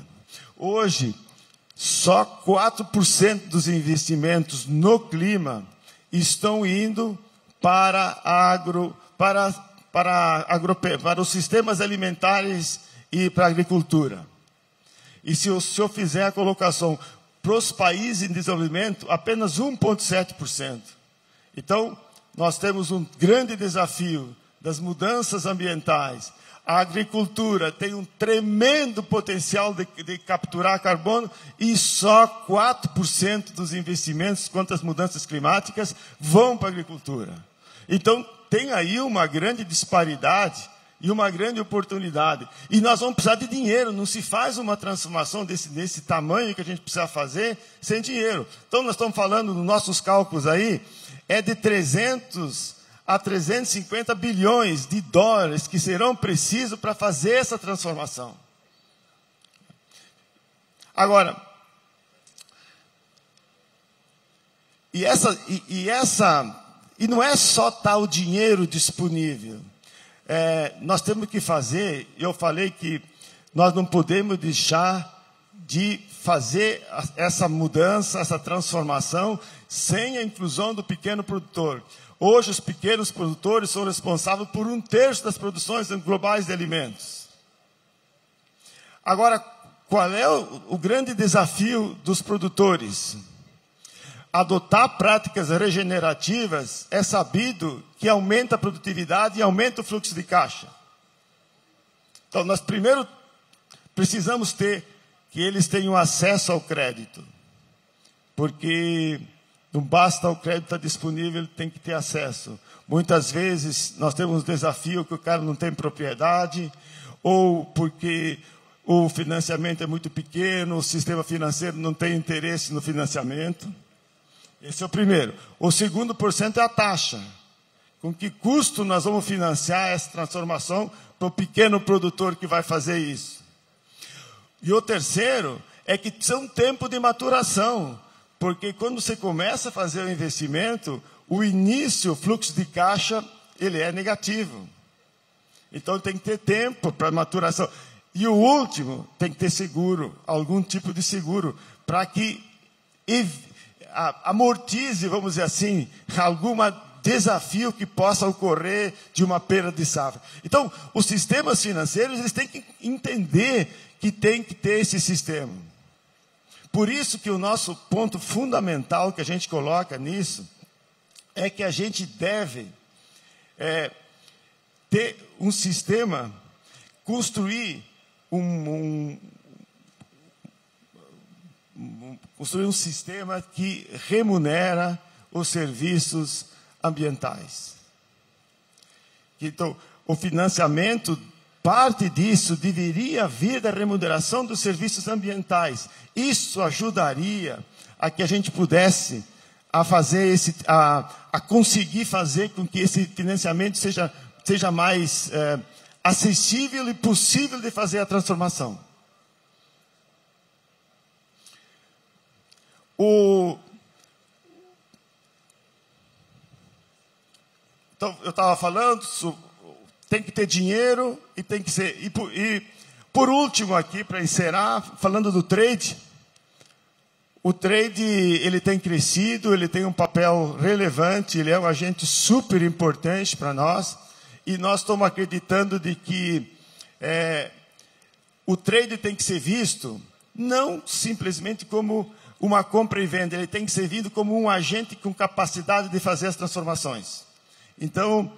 Hoje, só 4% dos investimentos no clima estão indo para os sistemas alimentares e para a agricultura. E se eu fizer a colocação para os países em desenvolvimento, apenas 1,7%. Então, nós temos um grande desafio das mudanças ambientais. A agricultura tem um tremendo potencial de capturar carbono, e só 4% dos investimentos contra as mudanças climáticas vão para a agricultura. Então, tem aí uma grande disparidade e uma grande oportunidade. E nós vamos precisar de dinheiro. Não se faz uma transformação desse tamanho que a gente precisa fazer sem dinheiro. Então, nós estamos falando, nos nossos cálculos aí, de 300 a 350 bilhões de dólares que serão precisos para fazer essa transformação. Agora, e não é só estar o dinheiro disponível. Nós temos que fazer, eu falei que nós não podemos deixar de fazer essa mudança, essa transformação, sem a inclusão do pequeno produtor. Hoje, os pequenos produtores são responsáveis por 1/3 das produções globais de alimentos. Agora, qual é o grande desafio dos produtores? Adotar práticas regenerativas é sabido que aumenta a produtividade e aumenta o fluxo de caixa. Então, nós primeiro precisamos que eles tenham acesso ao crédito. Porque não basta o crédito estar disponível, ele tem que ter acesso. Muitas vezes nós temos um desafio que o cara não tem propriedade, ou porque o financiamento é muito pequeno, o sistema financeiro não tem interesse no financiamento. Esse é o primeiro. O segundo % é a taxa. Com que custo nós vamos financiar essa transformação para o pequeno produtor que vai fazer isso? E o terceiro é que precisa um tempo de maturação, porque quando você começa a fazer o investimento, o início, o fluxo de caixa, ele é negativo. Então tem que ter tempo para maturação. E o último, tem que ter seguro, algum tipo de seguro, para que amortize, vamos dizer assim, algum desafio que possa ocorrer de uma perda de safra. Então, os sistemas financeiros, eles têm que entender que tem que ter esse sistema. Por isso que o nosso ponto fundamental que a gente coloca nisso é que a gente deve ter um sistema, construir construir um sistema que remunera os serviços ambientais. Então, o financiamento, parte disso deveria vir da remuneração dos serviços ambientais. Isso ajudaria a que a gente pudesse a conseguir fazer com que esse financiamento seja mais acessível e possível de fazer a transformação. Então, eu estava falando, tem que ter dinheiro e tem que ser... E por último aqui, para encerrar, falando do trade, o trade ele tem crescido, ele tem um papel relevante, ele é um agente super importante para nós, e nós estamos acreditando de que o trade tem que ser visto não simplesmente como uma compra e venda, ele tem que ser visto como um agente com capacidade de fazer as transformações. Então,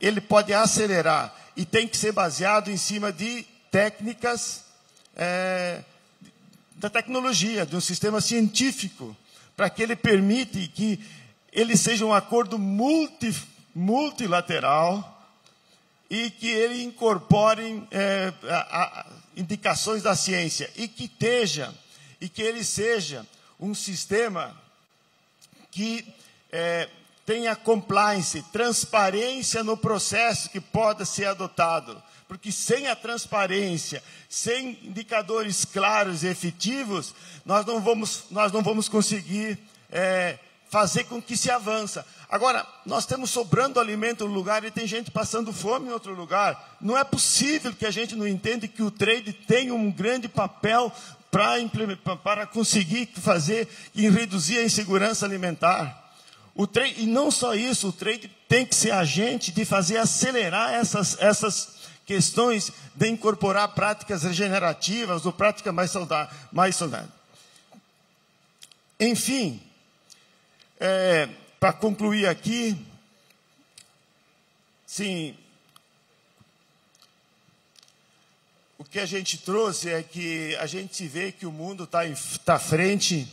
ele pode acelerar e tem que ser baseado em cima de técnicas da tecnologia, de um sistema científico, para que ele permita que ele seja um acordo multilateral e que ele incorpore indicações da ciência e que ele seja um sistema que tenha compliance, transparência no processo que pode ser adotado. Porque sem a transparência, sem indicadores claros e efetivos, nós não vamos conseguir fazer com que se avança. Agora, nós temos sobrando alimento no lugar e tem gente passando fome em outro lugar. Não é possível que a gente não entenda que o trade tem um grande papel para conseguir fazer e reduzir a insegurança alimentar. E não só isso, o trade tem que ser agente de fazer acelerar essas questões de incorporar práticas regenerativas ou práticas mais saudáveis. Enfim, para concluir aqui, sim, o que a gente trouxe é que a gente vê que o mundo está frente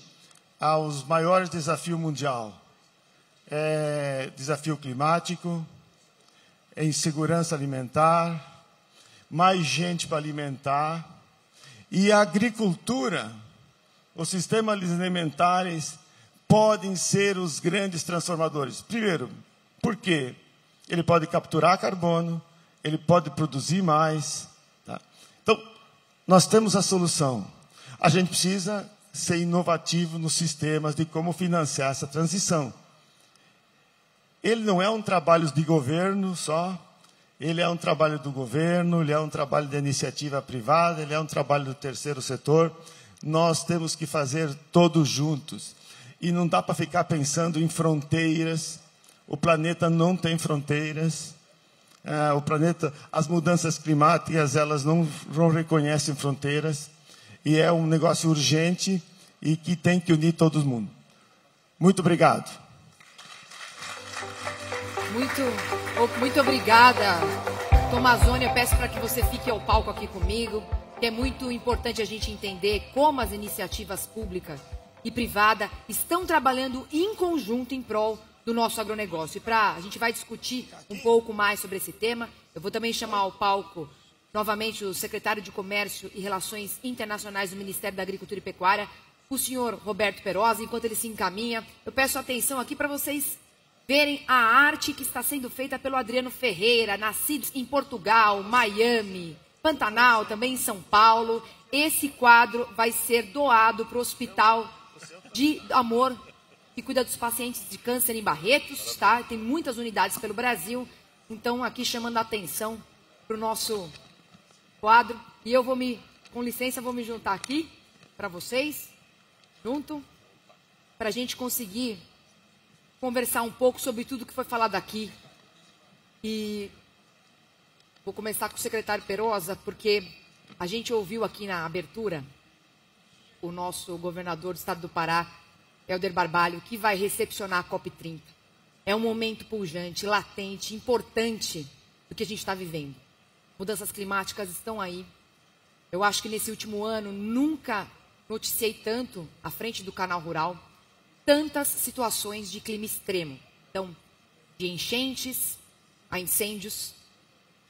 aos maiores desafios mundiais. Desafio climático, insegurança alimentar, mais gente para alimentar, e a agricultura, os sistemas alimentares podem ser os grandes transformadores. Primeiro, por quê? Ele pode capturar carbono, ele pode produzir mais. Tá? Então, nós temos a solução. A gente precisa ser inovativo nos sistemas de como financiar essa transição. Ele não é um trabalho de governo só, ele é um trabalho do governo, ele é um trabalho da iniciativa privada, ele é um trabalho do terceiro setor. Nós temos que fazer todos juntos. E não dá para ficar pensando em fronteiras. O planeta não tem fronteiras. As mudanças climáticas, elas não reconhecem fronteiras. E é um negócio urgente e que tem que unir todo mundo. Muito obrigado. Muito obrigada, Tomazoni. Eu peço para que você fique ao palco aqui comigo, que é muito importante a gente entender como as iniciativas públicas e privadas estão trabalhando em conjunto em prol do nosso agronegócio. E a gente vai discutir um pouco mais sobre esse tema. Eu vou também chamar ao palco novamente o secretário de Comércio e Relações Internacionais do Ministério da Agricultura e Pecuária, o senhor Roberto Perosa, enquanto ele se encaminha. Eu peço atenção aqui para vocês verem a arte que está sendo feita pelo Adriano Ferreira, nascido em Portugal, Miami, Pantanal, também em São Paulo. Esse quadro vai ser doado para o Hospital de Amor, que cuida dos pacientes de câncer em Barretos, tá? Tem muitas unidades pelo Brasil. Então, aqui chamando a atenção para o nosso quadro. E eu vou com licença, vou me juntar aqui para vocês, junto, para a gente conseguir conversar um pouco sobre tudo que foi falado aqui. E vou começar com o secretário Perosa, porque a gente ouviu aqui na abertura o nosso governador do estado do Pará, Helder Barbalho, que vai recepcionar a COP30. É um momento pujante, latente, importante do que a gente está vivendo. Mudanças climáticas estão aí. Eu acho que nesse último ano nunca noticiei tanto, à frente do Canal Rural, tantas situações de clima extremo. Então, de enchentes a incêndios,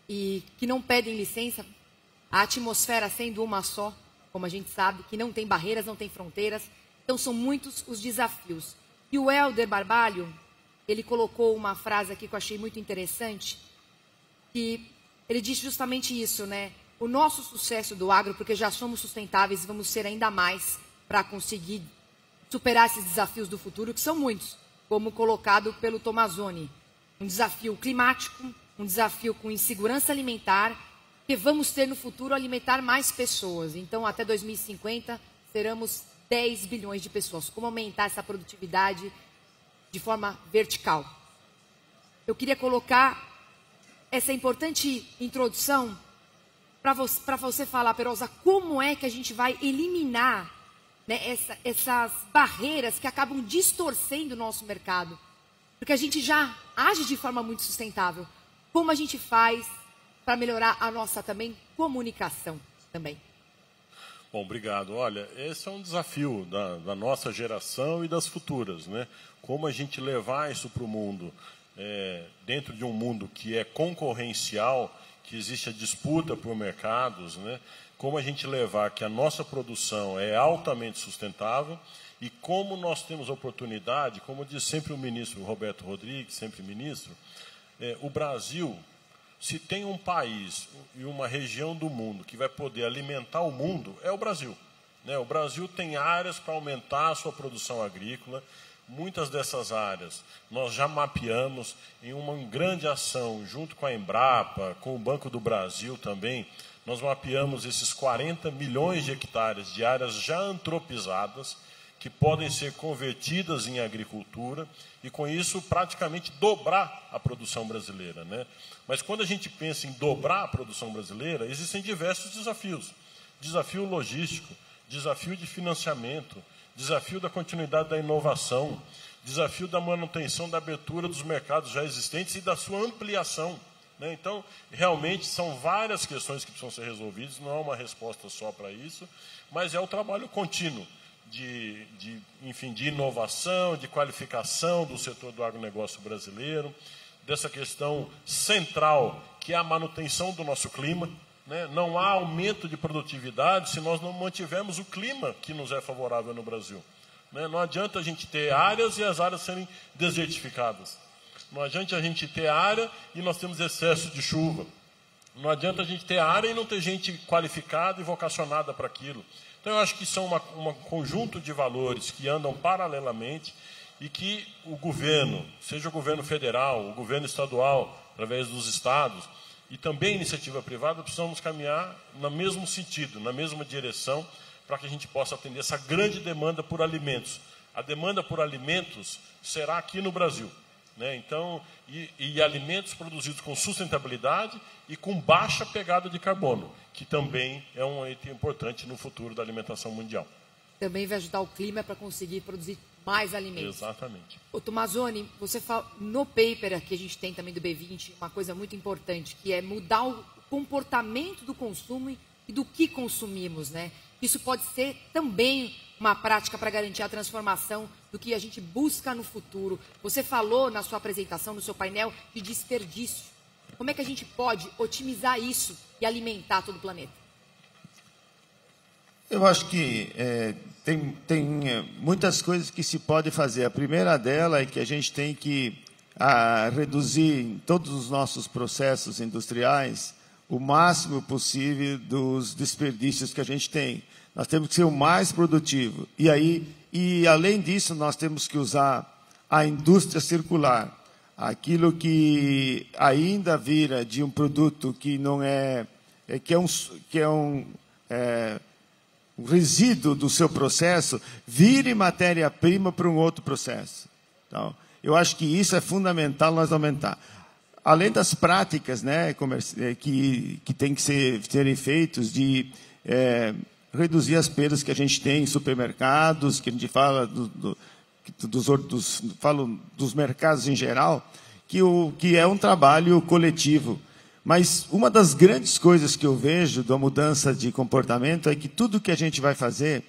e que não pedem licença, a atmosfera sendo uma só, como a gente sabe, que não tem barreiras, não tem fronteiras. Então, são muitos os desafios. E o Helder Barbalho, ele colocou uma frase aqui que eu achei muito interessante, que ele disse justamente isso, né? O nosso sucesso do agro, porque já somos sustentáveis, vamos ser ainda mais para conseguir superar esses desafios do futuro, que são muitos, como colocado pelo Tomazoni. Um desafio climático, um desafio com insegurança alimentar, que vamos ter no futuro alimentar mais pessoas. Então, até 2050, seremos 10 bilhões de pessoas. Como aumentar essa produtividade de forma vertical? Eu queria colocar essa importante introdução para você falar, Perosa, como é que a gente vai eliminar, né, essas barreiras que acabam distorcendo o nosso mercado. Porque a gente já age de forma muito sustentável. Como a gente faz para melhorar a nossa também comunicação também? Bom, obrigado. Olha, esse é um desafio da nossa geração e das futuras, né? Como a gente levar isso para o mundo, dentro de um mundo que é concorrencial, que existe a disputa por mercados, né? Como a gente levar que a nossa produção é altamente sustentável e como nós temos oportunidade, como diz sempre o ministro Roberto Rodrigues, sempre ministro, o Brasil, se tem um país e uma região do mundo que vai poder alimentar o mundo, é o Brasil, né? O Brasil tem áreas para aumentar a sua produção agrícola. Muitas dessas áreas nós já mapeamos em uma grande ação, junto com a Embrapa, com o Banco do Brasil também. Nós mapeamos esses 40 milhões de hectares de áreas já antropizadas, que podem ser convertidas em agricultura e, com isso, praticamente dobrar a produção brasileira, né? Mas quando a gente pensa em dobrar a produção brasileira, existem diversos desafios. Desafio logístico, desafio de financiamento, desafio da continuidade da inovação, desafio da manutenção da abertura dos mercados já existentes e da sua ampliação, né? Então, realmente, são várias questões que precisam ser resolvidas, não há uma resposta só para isso, mas é o trabalho contínuo enfim, de inovação, de qualificação do setor do agronegócio brasileiro, dessa questão central, que é a manutenção do nosso clima, né? Não há aumento de produtividade se nós não mantivermos o clima que nos é favorável no Brasil, né? Não adianta a gente ter áreas e as áreas serem desertificadas. Não adianta a gente ter área e nós temos excesso de chuva. Não adianta a gente ter área e não ter gente qualificada e vocacionada para aquilo. Então, eu acho que são um conjunto de valores que andam paralelamente e que o governo, seja o governo federal, o governo estadual, através dos estados, e também a iniciativa privada, precisamos caminhar no mesmo sentido, na mesma direção, para que a gente possa atender essa grande demanda por alimentos. A demanda por alimentos será aqui no Brasil, né? Então, e alimentos produzidos com sustentabilidade e com baixa pegada de carbono, que também é um item importante no futuro da alimentação mundial. Também vai ajudar o clima para conseguir produzir mais alimentos. Exatamente. Ô, Tomazoni, você fala, no paper que a gente tem também do B20, uma coisa muito importante, que é mudar o comportamento do consumo e do que consumimos, né? Isso pode ser também uma prática para garantir a transformação do que a gente busca no futuro. Você falou na sua apresentação, no seu painel, de desperdício. Como é que a gente pode otimizar isso e alimentar todo o planeta? Eu acho que tem muitas coisas que se pode fazer. A primeira dela é que a gente tem que reduzir em todos os nossos processos industriais o máximo possível dos desperdícios que a gente tem. Nós temos que ser o mais produtivo. E além disso, nós temos que usar a indústria circular. Aquilo que ainda vira de um produto que não que é um resíduo do seu processo, vire matéria-prima para um outro processo. Então, eu acho que isso é fundamental nós aumentar. Além das práticas, né, que tem que serem feitas de reduzir as perdas que a gente tem em supermercados, que a gente fala dos mercados em geral, que é um trabalho coletivo. Mas uma das grandes coisas que eu vejo da mudança de comportamento é que tudo que a gente vai fazer,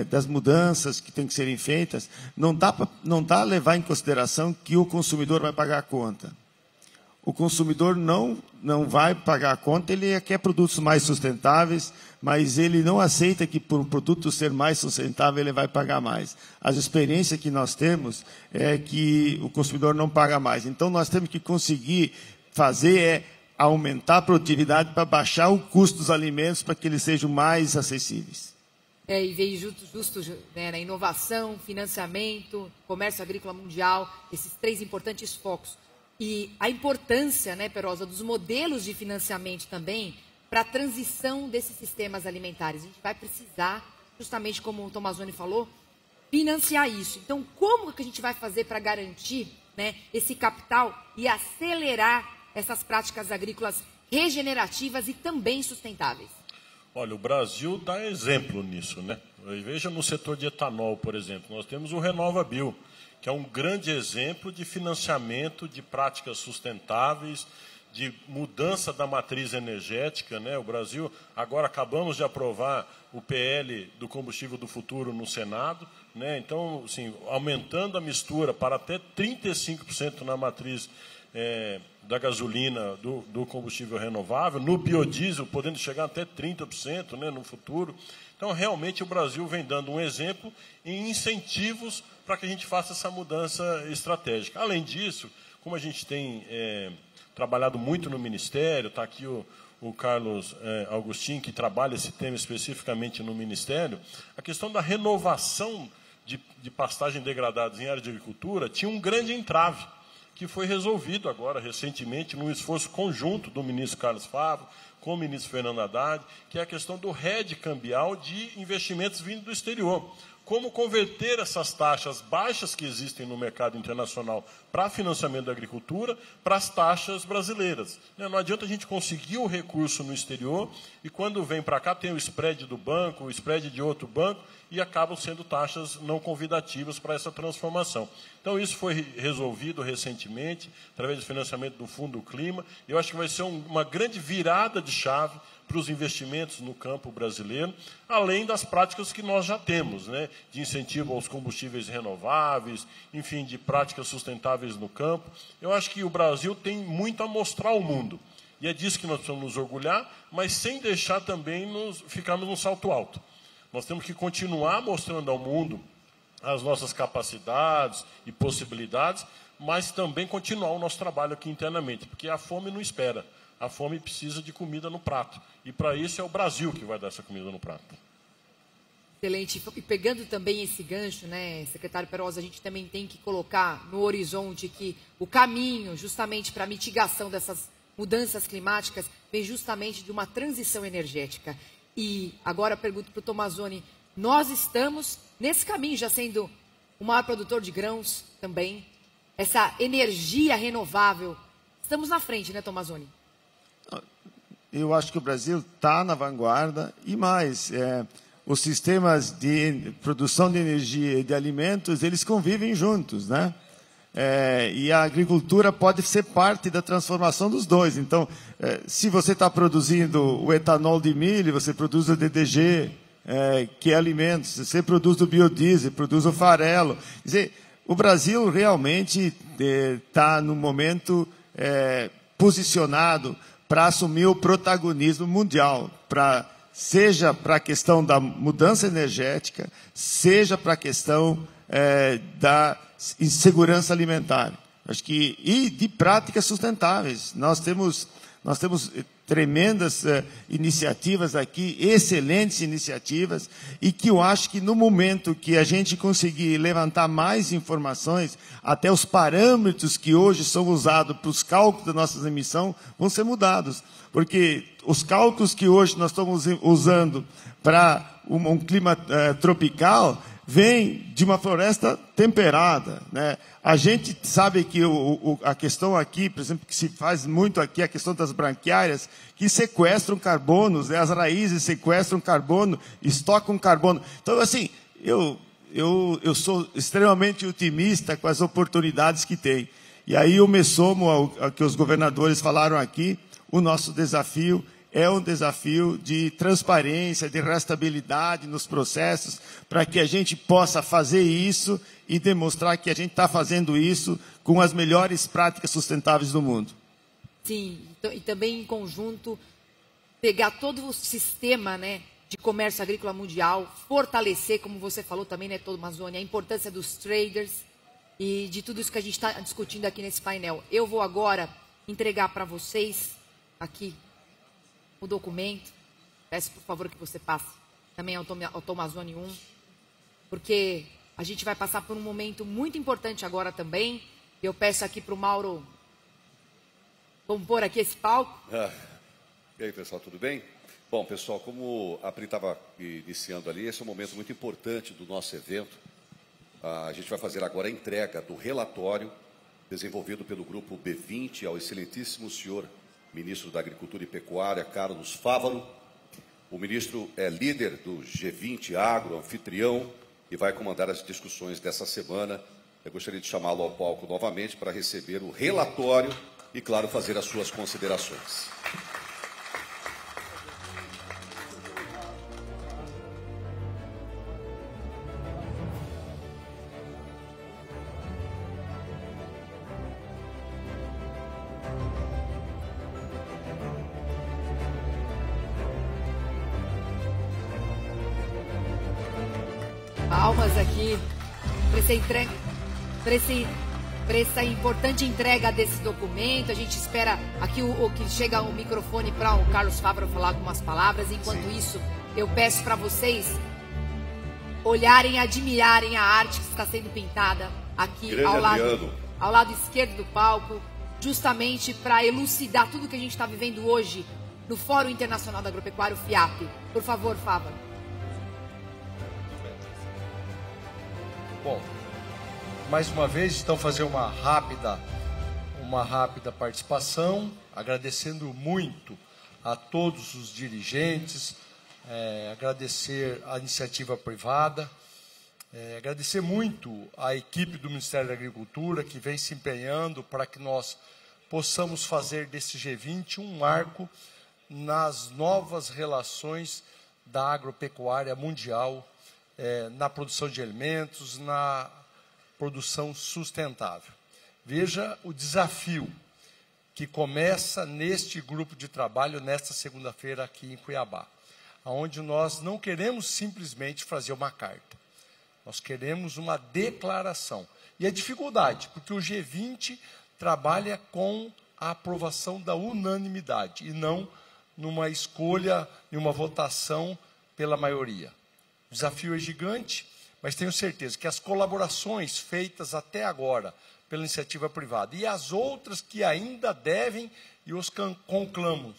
das mudanças que têm que serem feitas, não dá a levar em consideração que o consumidor vai pagar a conta. O consumidor não vai pagar a conta, ele quer produtos mais sustentáveis, mas ele não aceita que por um produto ser mais sustentável ele vai pagar mais. As experiências que nós temos é que o consumidor não paga mais. Então nós temos que conseguir aumentar a produtividade para baixar o custo dos alimentos para que eles sejam mais acessíveis. E veio justo né, na inovação, financiamento, comércio agrícola mundial, esses 3 importantes focos. E a importância, né, Perosa, dos modelos de financiamento também para a transição desses sistemas alimentares. A gente vai precisar, justamente como o Tomazoni falou, financiar isso. Então, como que a gente vai fazer para garantir, né, esse capital e acelerar essas práticas agrícolas regenerativas e também sustentáveis? Olha, o Brasil dá exemplo nisso, né? Veja no setor de etanol, por exemplo, nós temos o RenovaBio, que é um grande exemplo de financiamento de práticas sustentáveis, de mudança da matriz energética, né? O Brasil, agora acabamos de aprovar o PL do combustível do futuro no Senado, né? Então, assim, aumentando a mistura para até 35% na matriz da gasolina do combustível renovável, no biodiesel podendo chegar até 30%, né, no futuro. Então, realmente, o Brasil vem dando um exemplo em incentivos para que a gente faça essa mudança estratégica. Além disso, como a gente tem trabalhado muito no Ministério, está aqui o Carlos Augustin, que trabalha esse tema especificamente no Ministério, a questão da renovação de pastagem degradadas em área de agricultura tinha um grande entrave, que foi resolvido agora, recentemente, num esforço conjunto do ministro Carlos Fávaro com o ministro Fernando Haddad, que é a questão do hedge cambial de investimentos vindo do exterior. Como converter essas taxas baixas que existem no mercado internacional para financiamento da agricultura para as taxas brasileiras. Não adianta a gente conseguir o recurso no exterior e quando vem para cá tem o spread do banco, o spread de outro banco e acabam sendo taxas não convidativas para essa transformação. Então isso foi resolvido recentemente através do financiamento do Fundo Clima. Eu acho que vai ser uma grande virada de chave para os investimentos no campo brasileiro, além das práticas que nós já temos, né, de incentivo aos combustíveis renováveis, enfim, de práticas sustentáveis no campo. Eu acho que o Brasil tem muito a mostrar ao mundo. E é disso que nós precisamos nos orgulhar, mas sem deixar também ficarmos num salto alto. Nós temos que continuar mostrando ao mundo as nossas capacidades e possibilidades, mas também continuar o nosso trabalho aqui internamente, porque a fome não espera. A fome precisa de comida no prato. E, para isso, é o Brasil que vai dar essa comida no prato. Excelente. E pegando também esse gancho, né, secretário Perosa, a gente também tem que colocar no horizonte que o caminho, justamente para a mitigação dessas mudanças climáticas, vem justamente de uma transição energética. E agora eu pergunto para o Tomazoni, nós estamos nesse caminho, já sendo o maior produtor de grãos também, essa energia renovável. Estamos na frente, né, Tomazoni? Eu acho que o Brasil está na vanguarda e mais, os sistemas de produção de energia e de alimentos, eles convivem juntos, né? E a agricultura pode ser parte da transformação dos dois. Então, se você está produzindo o etanol de milho, você produz o DDG, que é alimentos. Se você produz o biodiesel, produz o farelo. Quer dizer, o Brasil realmente está no momento posicionado para assumir o protagonismo mundial, para seja para a questão da mudança energética, seja para a questão da insegurança alimentar. Acho que, e de práticas sustentáveis. Nós temos tremendas iniciativas aqui, excelentes iniciativas, e que eu acho que no momento que a gente conseguir levantar mais informações, até os parâmetros que hoje são usados para os cálculos das nossas emissões vão ser mudados. Porque os cálculos que hoje nós estamos usando para um clima tropical vem de uma floresta temperada, né? A gente sabe que a questão aqui, por exemplo, que se faz muito aqui, a questão das branquiárias, que sequestram carbonos, né? As raízes sequestram carbono, estocam carbono. Então, assim, eu sou extremamente otimista com as oportunidades que tem. E aí eu me somo ao que os governadores falaram aqui. O nosso desafio é um desafio de transparência, de rastreabilidade nos processos, para que a gente possa fazer isso e demonstrar que a gente está fazendo isso com as melhores práticas sustentáveis do mundo. Sim, e também em conjunto, pegar todo o sistema, né, de comércio agrícola mundial, fortalecer, como você falou também, né, todo Amazônia, a importância dos traders e de tudo isso que a gente está discutindo aqui nesse painel. Eu vou agora entregar para vocês aqui o documento. Peço, por favor, que você passe também ao Tom Amazônia 1, porque a gente vai passar por um momento muito importante agora também. Eu peço aqui para o Mauro compor aqui esse palco. E aí, pessoal, tudo bem? Bom, pessoal, como a Pri estava iniciando ali, esse é um momento muito importante do nosso evento. A gente vai fazer agora a entrega do relatório desenvolvido pelo Grupo B20 ao excelentíssimo senhor Ministro da Agricultura e Pecuária, Carlos Fávaro. O ministro é líder do G20 Agro, anfitrião, e vai comandar as discussões dessa semana. Eu gostaria de chamá-lo ao palco novamente para receber o relatório e, claro, fazer as suas considerações. Palmas aqui para essa importante entrega desse documento. A gente espera aqui que chega o microfone para o Carlos Fávaro falar algumas palavras. Enquanto isso, eu peço para vocês olharem e admirarem a arte que está sendo pintada aqui ao lado esquerdo do palco, justamente para elucidar tudo que a gente está vivendo hoje no Fórum Internacional do Agropecuário, FIAP. Por favor, Fávaro. Bom, mais uma vez, estão fazendo uma rápida participação, agradecendo muito a todos os dirigentes, agradecer a iniciativa privada, agradecer muito à equipe do Ministério da Agricultura, que vem se empenhando para que nós possamos fazer desse G20 um marco nas novas relações da agropecuária mundial, na produção de alimentos, na produção sustentável. Veja o desafio que começa neste grupo de trabalho, nesta segunda-feira aqui em Cuiabá, onde nós não queremos simplesmente fazer uma carta, nós queremos uma declaração. E a dificuldade, porque o G20 trabalha com a aprovação da unanimidade e não numa escolha, numa votação pela maioria. O desafio é gigante, mas tenho certeza que as colaborações feitas até agora pela iniciativa privada e as outras que ainda devem, e os conclamos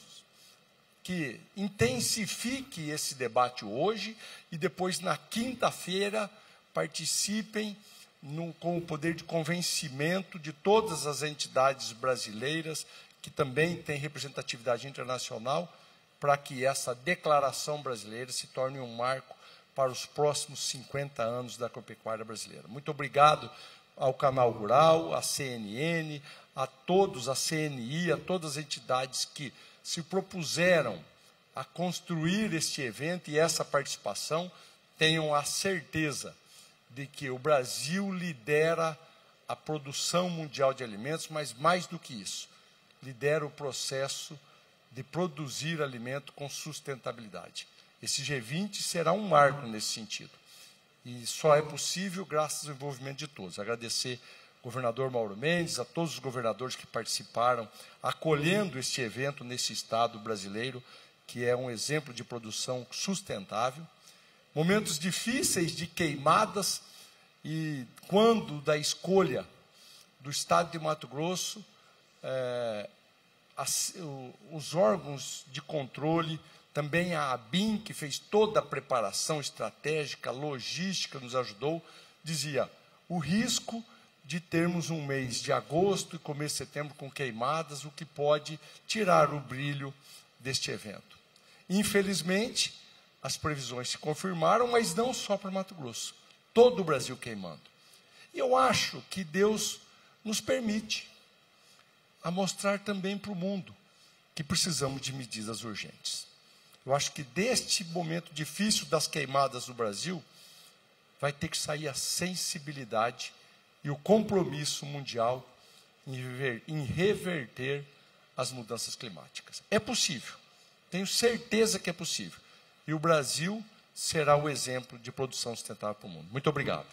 que intensifique esse debate hoje e depois na quinta-feira participem com o poder de convencimento de todas as entidades brasileiras que também têm representatividade internacional, para que essa declaração brasileira se torne um marco para os próximos 50 anos da agropecuária brasileira. Muito obrigado ao Canal Rural, à CNN, a todos, a CNI, a todas as entidades que se propuseram a construir este evento e essa participação. Tenham a certeza de que o Brasil lidera a produção mundial de alimentos, mas mais do que isso, lidera o processo de produzir alimento com sustentabilidade. Esse G20 será um marco nesse sentido. E só é possível graças ao envolvimento de todos. Agradecer ao governador Mauro Mendes, a todos os governadores que participaram, acolhendo este evento nesse estado brasileiro, que é um exemplo de produção sustentável. Momentos difíceis de queimadas, e quando da escolha do estado de Mato Grosso, os órgãos de controle, também a ABIN, que fez toda a preparação estratégica, logística, nos ajudou, dizia o risco de termos um mês de agosto e começo de setembro com queimadas, o que pode tirar o brilho deste evento. Infelizmente, as previsões se confirmaram, mas não só para Mato Grosso, todo o Brasil queimando. E eu acho que Deus nos permite a mostrar também para o mundo que precisamos de medidas urgentes. Eu acho que deste momento difícil das queimadas no Brasil, vai ter que sair a sensibilidade e o compromisso mundial em reverter as mudanças climáticas. É possível, tenho certeza que é possível. E o Brasil será o exemplo de produção sustentável para o mundo. Muito obrigado.